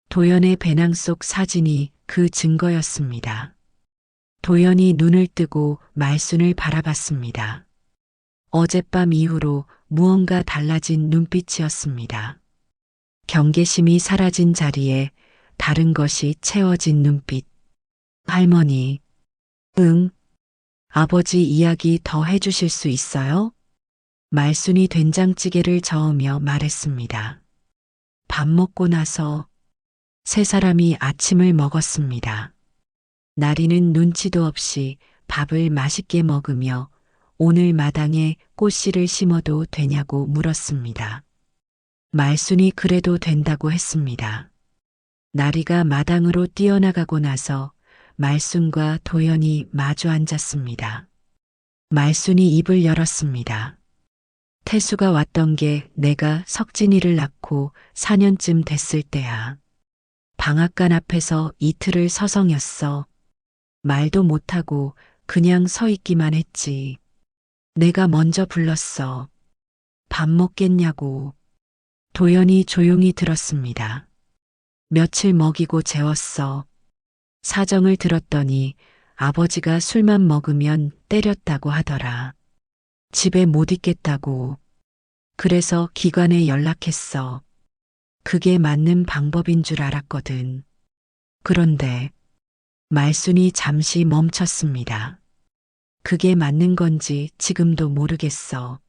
도연의 배낭 속 사진이 그 증거였습니다. 도연이 눈을 뜨고 말순을 바라봤습니다. 어젯밤 이후로 무언가 달라진 눈빛이었습니다. 경계심이 사라진 자리에 다른 것이 채워진 눈빛. 할머니, 응, 아버지 이야기 더 해주실 수 있어요? 말순이 된장찌개를 저으며 말했습니다. 밥 먹고 나서 세 사람이 아침을 먹었습니다. 나리는 눈치도 없이 밥을 맛있게 먹으며 오늘 마당에 꽃씨를 심어도 되냐고 물었습니다. 말순이 그래도 된다고 했습니다. 나리가 마당으로 뛰어나가고 나서 말순과 도연이 마주 앉았습니다. 말순이 입을 열었습니다. 태수가 왔던 게 내가 석진이를 낳고 4년쯤 됐을 때야. 방앗간 앞에서 이틀을 서성였어. 말도 못하고 그냥 서 있기만 했지. 내가 먼저 불렀어. 밥 먹겠냐고. 도연이 조용히 들었습니다. 며칠 먹이고 재웠어. 사정을 들었더니 아버지가 술만 먹으면 때렸다고 하더라. 집에 못 있겠다고. 그래서 기관에 연락했어. 그게 맞는 방법인 줄 알았거든. 그런데 말순이 잠시 멈췄습니다. 그게 맞는 건지 지금도 모르겠어.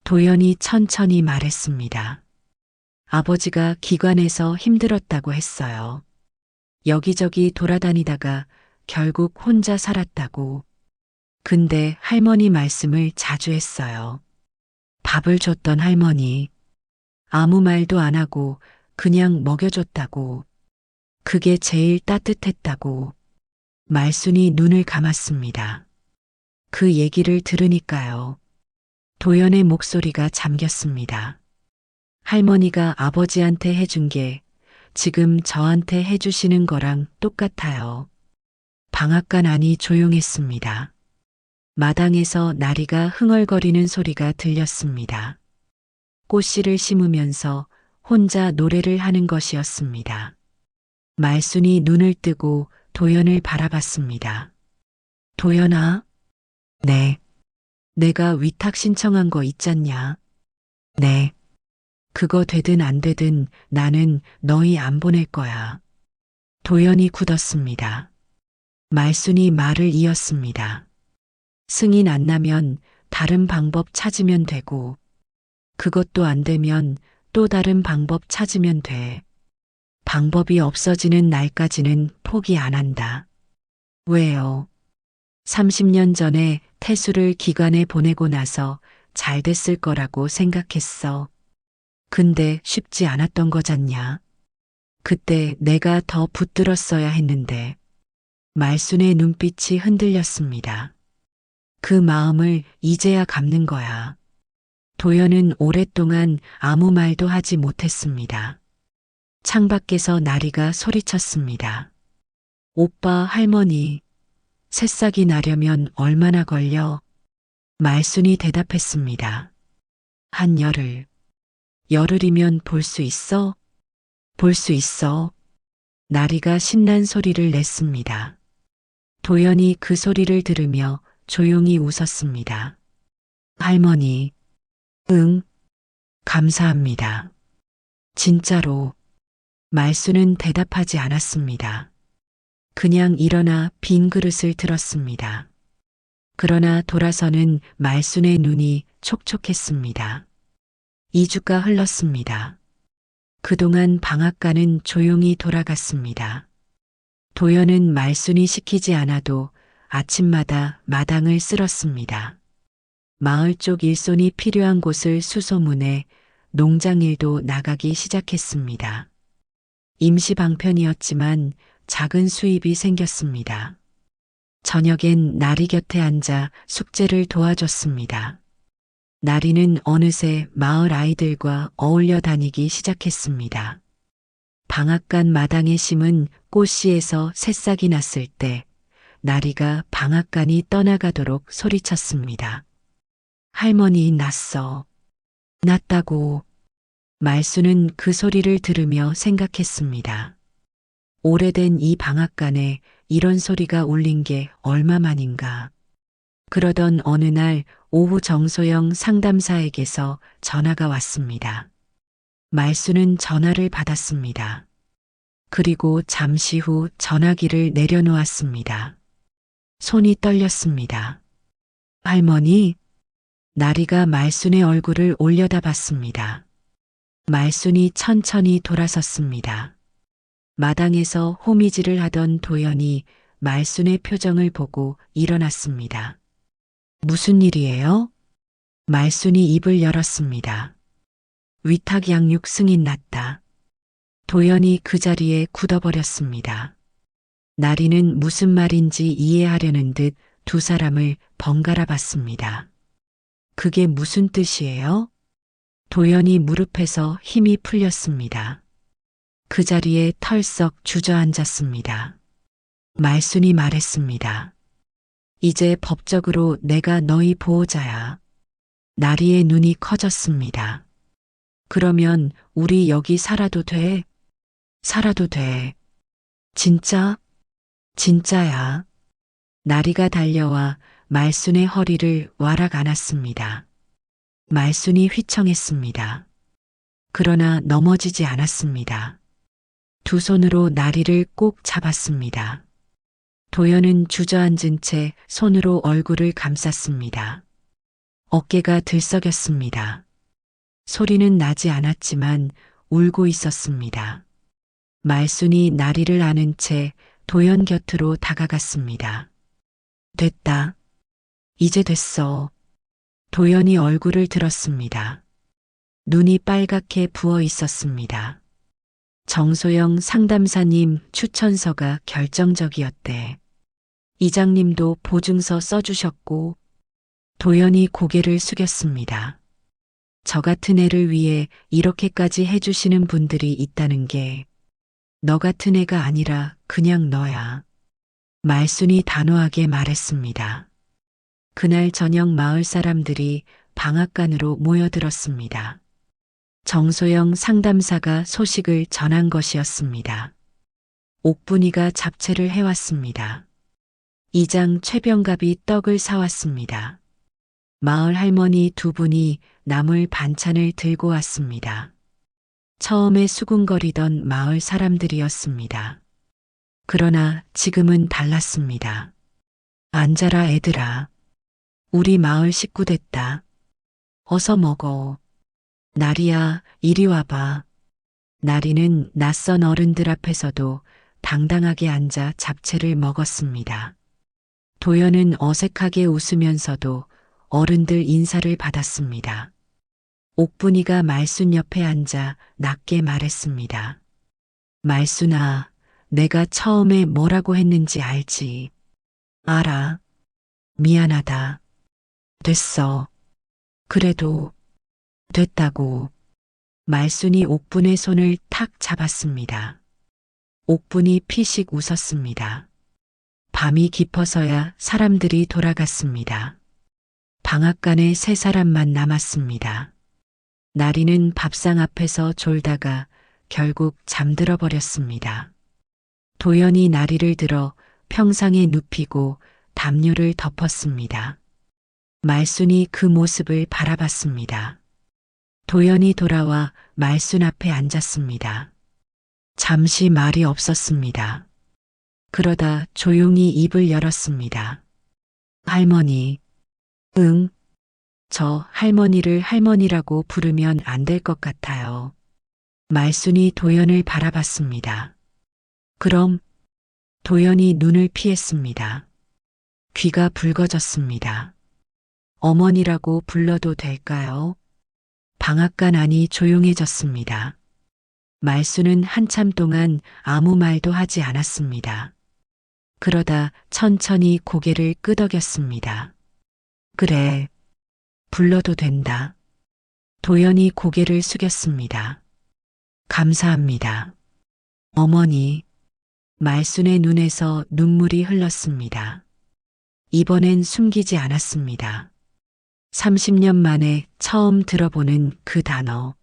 도연이 천천히 말했습니다. 아버지가 기관에서 힘들었다고 했어요. 여기저기 돌아다니다가 결국 혼자 살았다고. 근데 할머니 말씀을 자주 했어요. 밥을 줬던 할머니. 아무 말도 안 하고 그냥 먹여줬다고. 그게 제일 따뜻했다고. 말순이 눈을 감았습니다. 그 얘기를 들으니까요. 도연의 목소리가 잠겼습니다. 할머니가 아버지한테 해준 게 지금 저한테 해주시는 거랑 똑같아요. 방앗간 안이 조용했습니다. 마당에서 나리가 흥얼거리는 소리가 들렸습니다. 꽃씨를 심으면서 혼자 노래를 하는 것이었습니다. 말순이 눈을 뜨고 도연을 바라봤습니다. 도연아? 네. 내가 위탁 신청한 거 있잖냐? 네. 그거 되든 안 되든 나는 너희 안 보낼 거야. 도연이 굳었습니다. 말순이 말을 이었습니다. 승인 안 나면 다른 방법 찾으면 되고, 그것도 안 되면 또 다른 방법 찾으면 돼. 방법이 없어지는 날까지는 포기 안 한다. 왜요? 30년 전에 태수를 기관에 보내고 나서 잘 됐을 거라고 생각했어. 근데 쉽지 않았던 거잖냐. 그때 내가 더 붙들었어야 했는데. 말순의 눈빛이 흔들렸습니다. 그 마음을 이제야 갚는 거야. 도연은 오랫동안 아무 말도 하지 못했습니다. 창밖에서 나리가 소리쳤습니다. 오빠, 할머니, 새싹이 나려면 얼마나 걸려? 말순이 대답했습니다. 한 열흘. 열흘이면 볼 수 있어? 볼 수 있어. 나리가 신난 소리를 냈습니다. 도연이 그 소리를 들으며 조용히 웃었습니다. 할머니, 응, 감사합니다. 진짜로. 말수는 대답하지 않았습니다. 그냥 일어나 빈 그릇을 들었습니다. 그러나 돌아서는 말순의 눈이 촉촉했습니다. 2주가 흘렀습니다. 그동안 방앗간은 조용히 돌아갔습니다. 도연은 말순이 시키지 않아도 아침마다 마당을 쓸었습니다. 마을 쪽 일손이 필요한 곳을 수소문해 농장일도 나가기 시작했습니다. 임시 방편이었지만 작은 수입이 생겼습니다. 저녁엔 나리 곁에 앉아 숙제를 도와줬습니다. 나리는 어느새 마을 아이들과 어울려 다니기 시작했습니다. 방앗간 마당에 심은 꽃씨에서 새싹이 났을 때 나리가 방앗간이 떠나가도록 소리쳤습니다. 할머니 났어. 났다고. 말수는 그 소리를 들으며 생각했습니다. 오래된 이 방앗간에 이런 소리가 울린 게 얼마만인가. 그러던 어느 날 오후 정소영 상담사에게서 전화가 왔습니다. 말수는 전화를 받았습니다. 그리고 잠시 후 전화기를 내려놓았습니다. 손이 떨렸습니다. 할머니? 나리가 말순의 얼굴을 올려다봤습니다. 말순이 천천히 돌아섰습니다. 마당에서 호미질을 하던 도연이 말순의 표정을 보고 일어났습니다. 무슨 일이에요? 말순이 입을 열었습니다. 위탁 양육 승인 났다. 도연이 그 자리에 굳어버렸습니다. 나리는 무슨 말인지 이해하려는 듯 두 사람을 번갈아 봤습니다. 그게 무슨 뜻이에요? 도연이 무릎에서 힘이 풀렸습니다. 그 자리에 털썩 주저앉았습니다. 말순이 말했습니다. 이제 법적으로 내가 너희 보호자야. 나리의 눈이 커졌습니다. 그러면 우리 여기 살아도 돼? 살아도 돼. 진짜? 진짜야. 나리가 달려와 말순의 허리를 와락 안았습니다. 말순이 휘청했습니다. 그러나 넘어지지 않았습니다. 두 손으로 나리를 꼭 잡았습니다. 도연은 주저앉은 채 손으로 얼굴을 감쌌습니다. 어깨가 들썩였습니다. 소리는 나지 않았지만 울고 있었습니다. 말순이 나리를 안은 채 도연 곁으로 다가갔습니다. 됐다. 이제 됐어. 도연이 얼굴을 들었습니다. 눈이 빨갛게 부어 있었습니다. 정소영 상담사님 추천서가 결정적이었대. 이장님도 보증서 써주셨고. 도연이 고개를 숙였습니다. 저 같은 애를 위해 이렇게까지 해주시는 분들이 있다는 게 너 같은 애가 아니라 그냥 너야. 말순이 단호하게 말했습니다. 그날 저녁 마을 사람들이 방앗간으로 모여들었습니다. 정소영 상담사가 소식을 전한 것이었습니다. 옥분이가 잡채를 해왔습니다. 이장 최병갑이 떡을 사왔습니다. 마을 할머니 두 분이 나물 반찬을 들고 왔습니다. 처음에 수군거리던 마을 사람들이었습니다. 그러나 지금은 달랐습니다. 앉아라 애들아. 우리 마을 식구 됐다. 어서 먹어. 나리야, 이리 와봐. 나리는 낯선 어른들 앞에서도 당당하게 앉아 잡채를 먹었습니다. 도연은 어색하게 웃으면서도 어른들 인사를 받았습니다. 옥분이가 말순 옆에 앉아 낮게 말했습니다. 말순아, 내가 처음에 뭐라고 했는지 알지? 알아. 미안하다. 됐어. 그래도 됐다고. 말순이 옥분의 손을 탁 잡았습니다. 옥분이 피식 웃었습니다. 밤이 깊어서야 사람들이 돌아갔습니다. 방앗간에 세 사람만 남았습니다. 나리는 밥상 앞에서 졸다가 결국 잠들어 버렸습니다. 도연이 나리를 들어 평상에 눕히고 도연이 돌아와 말순 앞에 앉았습니다. 잠시 말이 없었습니다. 그러다 조용히 입을 열었습니다. 할머니, 응, 저 할머니를 할머니라고 부르면 안 될 것 같아요. 말순이 도연을 바라봤습니다. 그럼 도연이 눈을 피했습니다. 귀가 붉어졌습니다. 어머니라고 불러도 될까요? 방앗간 안이 조용해졌습니다. 말순은 한참 동안 아무 말도 하지 않았습니다. 그러다 천천히 고개를 끄덕였습니다. 그래, 불러도 된다. 도연이 고개를 숙였습니다. 감사합니다. 어머니, 말순의 눈에서 눈물이 흘렀습니다. 이번엔 숨기지 않았습니다. 30년 만에 처음 들어보는 그 단어.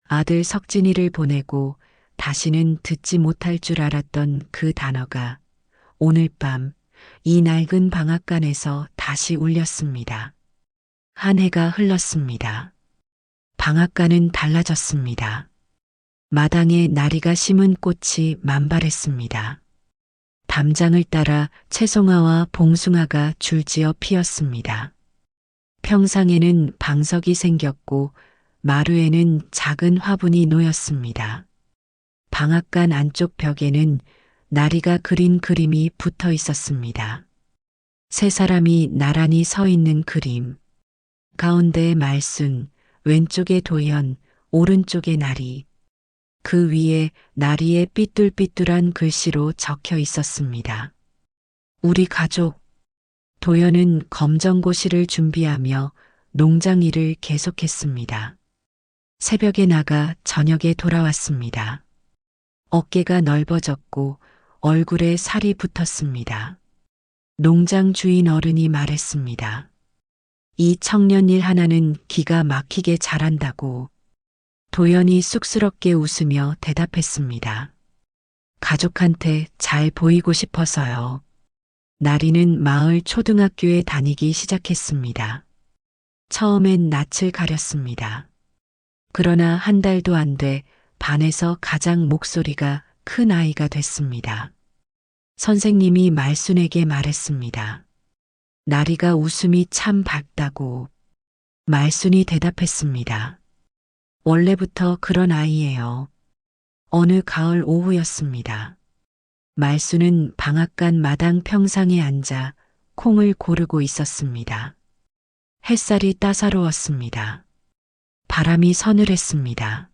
아들 석진이를 보내고 다시는 듣지 못할 줄 알았던 그 단어가 오늘 밤 이 낡은 방앗간에서 다시 울렸습니다. 한 해가 흘렀습니다. 방앗간은 달라졌습니다. 마당에 나리가 심은 꽃이 만발했습니다. 담장을 따라 채송화와 봉숭아가 줄지어 피었습니다. 평상에는 방석이 생겼고 마루에는 작은 화분이 놓였습니다. 방앗간 안쪽 벽에는 나리가 그린 그림이 붙어 있었습니다. 세 사람이 나란히 서 있는 그림. 가운데에 말순, 왼쪽에 도연, 오른쪽에 나리. 그 위에 나리의 삐뚤삐뚤한 글씨로 적혀 있었습니다. 우리 가족. 도연은 검정고시를 준비하며 농장 일을 계속했습니다. 새벽에 나가 저녁에 돌아왔습니다. 어깨가 넓어졌고 얼굴에 살이 붙었습니다. 농장 주인 어른이 말했습니다. 이 청년일 하나는 기가 막히게 잘한다고. 도연이 쑥스럽게 웃으며 대답했습니다. 가족한테 잘 보이고 싶어서요. 나리는 마을 초등학교에 다니기 시작했습니다. 처음엔 낯을 가렸습니다. 그러나 한 달도 안 돼 반에서 가장 목소리가 큰 아이가 됐습니다. 선생님이 말순에게 말했습니다. 나리가 웃음이 참 밝다고. 말순이 대답했습니다. 원래부터 그런 아이예요. 어느 가을 오후였습니다. 말순은 방앗간 마당 평상에 앉아 콩을 고르고 있었습니다. 햇살이 따사로웠습니다. 바람이 서늘했습니다.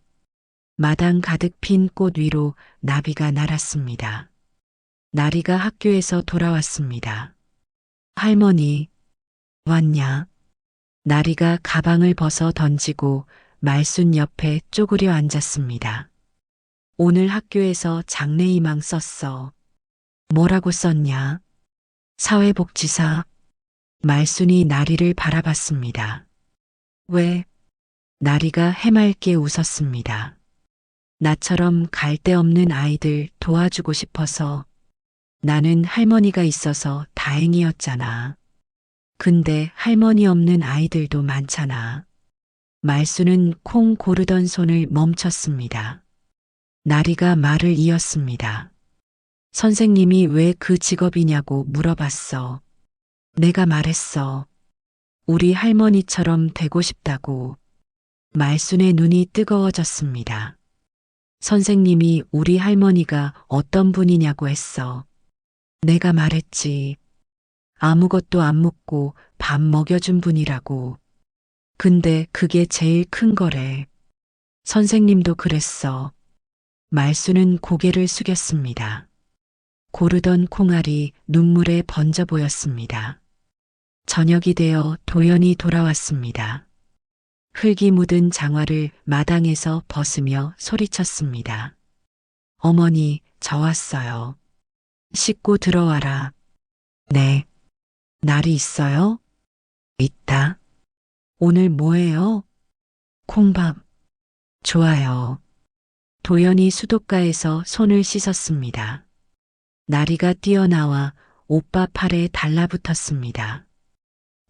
마당 가득 핀 꽃 위로 나비가 날았습니다. 나리가 학교에서 돌아왔습니다. 할머니, 왔냐? 나리가 가방을 벗어 던지고 말순 옆에 쪼그려 앉았습니다. 오늘 학교에서 장래희망 썼어. 뭐라고 썼냐? 사회복지사. 말순이 나리를 바라봤습니다. 왜? 나리가 해맑게 웃었습니다. 나처럼 갈데 없는 아이들 도와주고 싶어서. 나는 할머니가 있어서 다행이었잖아. 근데 할머니 없는 아이들도 많잖아. 말순은 콩 고르던 손을 멈췄습니다. 나리가 말을 이었습니다. 선생님이 왜 그 직업이냐고 물어봤어. 내가 말했어. 우리 할머니처럼 되고 싶다고. 말순의 눈이 뜨거워졌습니다. 선생님이 우리 할머니가 어떤 분이냐고 했어. 내가 말했지. 아무것도 안 묻고 밥 먹여준 분이라고. 근데 그게 제일 큰 거래. 선생님도 그랬어. 말순은 고개를 숙였습니다. 고르던 콩알이 눈물에 번져 보였습니다. 저녁이 되어 도연이 돌아왔습니다. 흙이 묻은 장화를 마당에서 벗으며 소리쳤습니다. 어머니, 저 왔어요. 씻고 들어와라. 네. 날이 있어요? 있다. 오늘 뭐해요? 콩밥. 좋아요. 도연이 수도가에서 손을 씻었습니다. 나리가 뛰어나와 오빠 팔에 달라붙었습니다.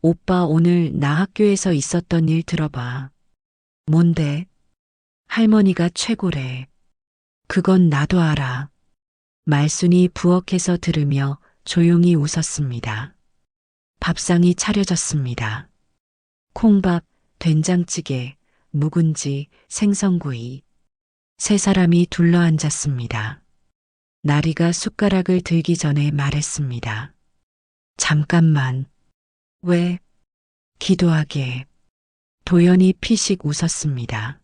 오빠 오늘 나 학교에서 있었던 일 들어봐. 뭔데? 할머니가 최고래. 그건 나도 알아. 말순이 부엌에서 들으며 조용히 웃었습니다. 밥상이 차려졌습니다. 콩밥, 된장찌개, 묵은지, 생선구이. 세 사람이 둘러앉았습니다. 나리가 숟가락을 들기 전에 말했습니다. 잠깐만. 왜? 기도하게. 도연이 피식 웃었습니다.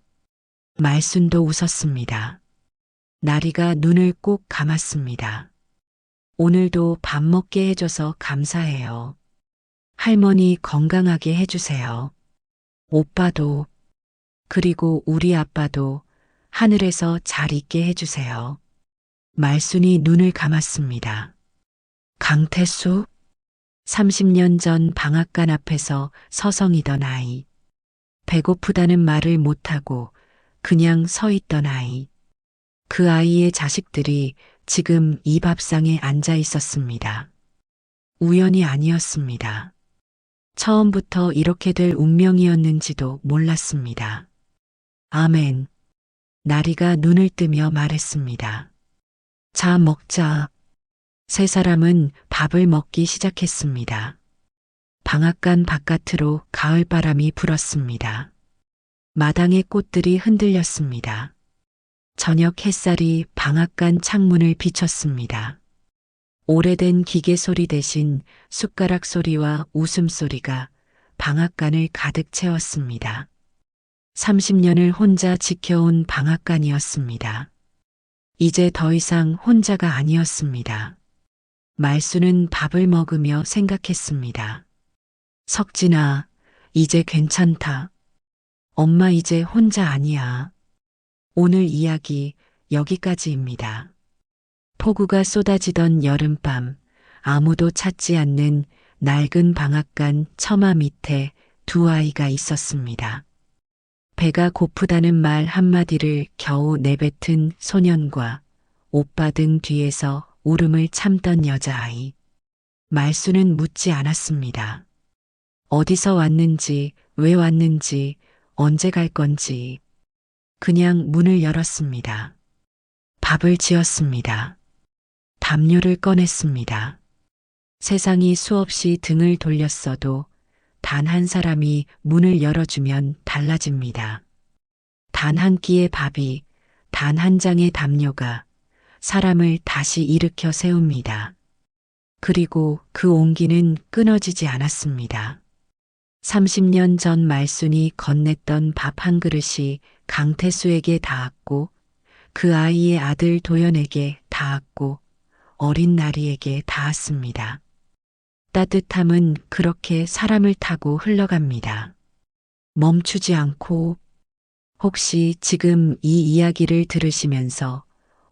말순도 웃었습니다. 나리가 눈을 꼭 감았습니다. 오늘도 밥 먹게 해줘서 감사해요. 할머니 건강하게 해주세요. 오빠도, 그리고 우리 아빠도 하늘에서 잘 있게 해주세요. 말순이 눈을 감았습니다. 강태수? 30년 전 방앗간 앞에서 서성이던 아이. 배고프다는 말을 못하고 그냥 서 있던 아이. 그 아이의 자식들이 지금 이 밥상에 앉아 있었습니다. 우연이 아니었습니다. 처음부터 이렇게 될 운명이었는지도 몰랐습니다. 아멘. 나리가 눈을 뜨며 말했습니다. 자, 먹자. 세 사람은 밥을 먹기 시작했습니다. 방앗간 바깥으로 가을바람이 불었습니다. 마당의 꽃들이 흔들렸습니다. 저녁 햇살이 방앗간 창문을 비췄습니다. 오래된 기계 소리 대신 숟가락 소리와 웃음소리가 방앗간을 가득 채웠습니다. 30년을 혼자 지켜온 방앗간이었습니다. 이제 더 이상 혼자가 아니었습니다. 말순은 밥을 먹으며 생각했습니다. 석진아, 이제 괜찮다. 엄마 이제 혼자 아니야. 오늘 이야기 여기까지입니다. 폭우가 쏟아지던 여름밤, 아무도 찾지 않는 낡은 방앗간 처마 밑에 두 아이가 있었습니다. 배가 고프다는 말 한마디를 겨우 내뱉은 소년과 오빠 등 뒤에서 울음을 참던 여자아이. 말순은 묻지 않았습니다. 어디서 왔는지, 왜 왔는지, 언제 갈 건지. 그냥 문을 열었습니다. 밥을 지었습니다. 담요를 꺼냈습니다. 세상이 수없이 등을 돌렸어도 단 한 사람이 문을 열어주면 달라집니다. 단 한 끼의 밥이, 단 한 장의 담요가 사람을 다시 일으켜 세웁니다. 그리고 그 온기는 끊어지지 않았습니다. 30년 전 말순이 건넸던 밥 한 그릇이 강태수에게 닿았고, 그 아이의 아들 도연에게 닿았고, 어린 나리에게 닿았습니다. 따뜻함은 그렇게 사람을 타고 흘러갑니다. 멈추지 않고. 혹시 지금 이 이야기를 들으시면서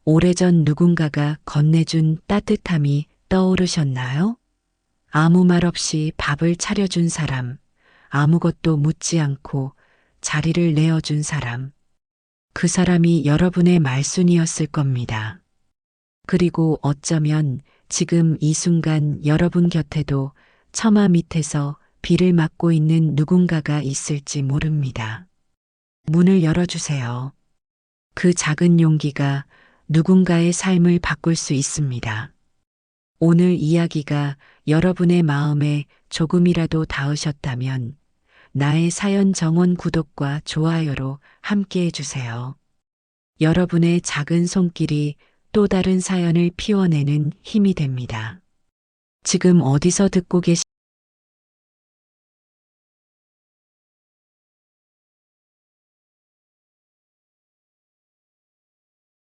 오래전 누군가가 건네준 따뜻함이 떠오르셨나요? 아무 말 없이 밥을 차려준 사람, 아무것도 묻지 않고 자리를 내어준 사람. 그 사람이 여러분의 말순이었을 겁니다. 그리고 어쩌면 지금 이 순간 여러분 곁에도 처마 밑에서 비를 맞고 있는 누군가가 있을지 모릅니다. 문을 열어주세요. 그 작은 용기가 누군가의 삶을 바꿀 수 있습니다. 오늘 이야기가 여러분의 마음에 조금이라도 닿으셨다면 나의 사연 정원 구독과 좋아요로 함께 해주세요. 여러분의 작은 손길이 또 다른 사연을 피워내는 힘이 됩니다. 지금 어디서 듣고 계신가요?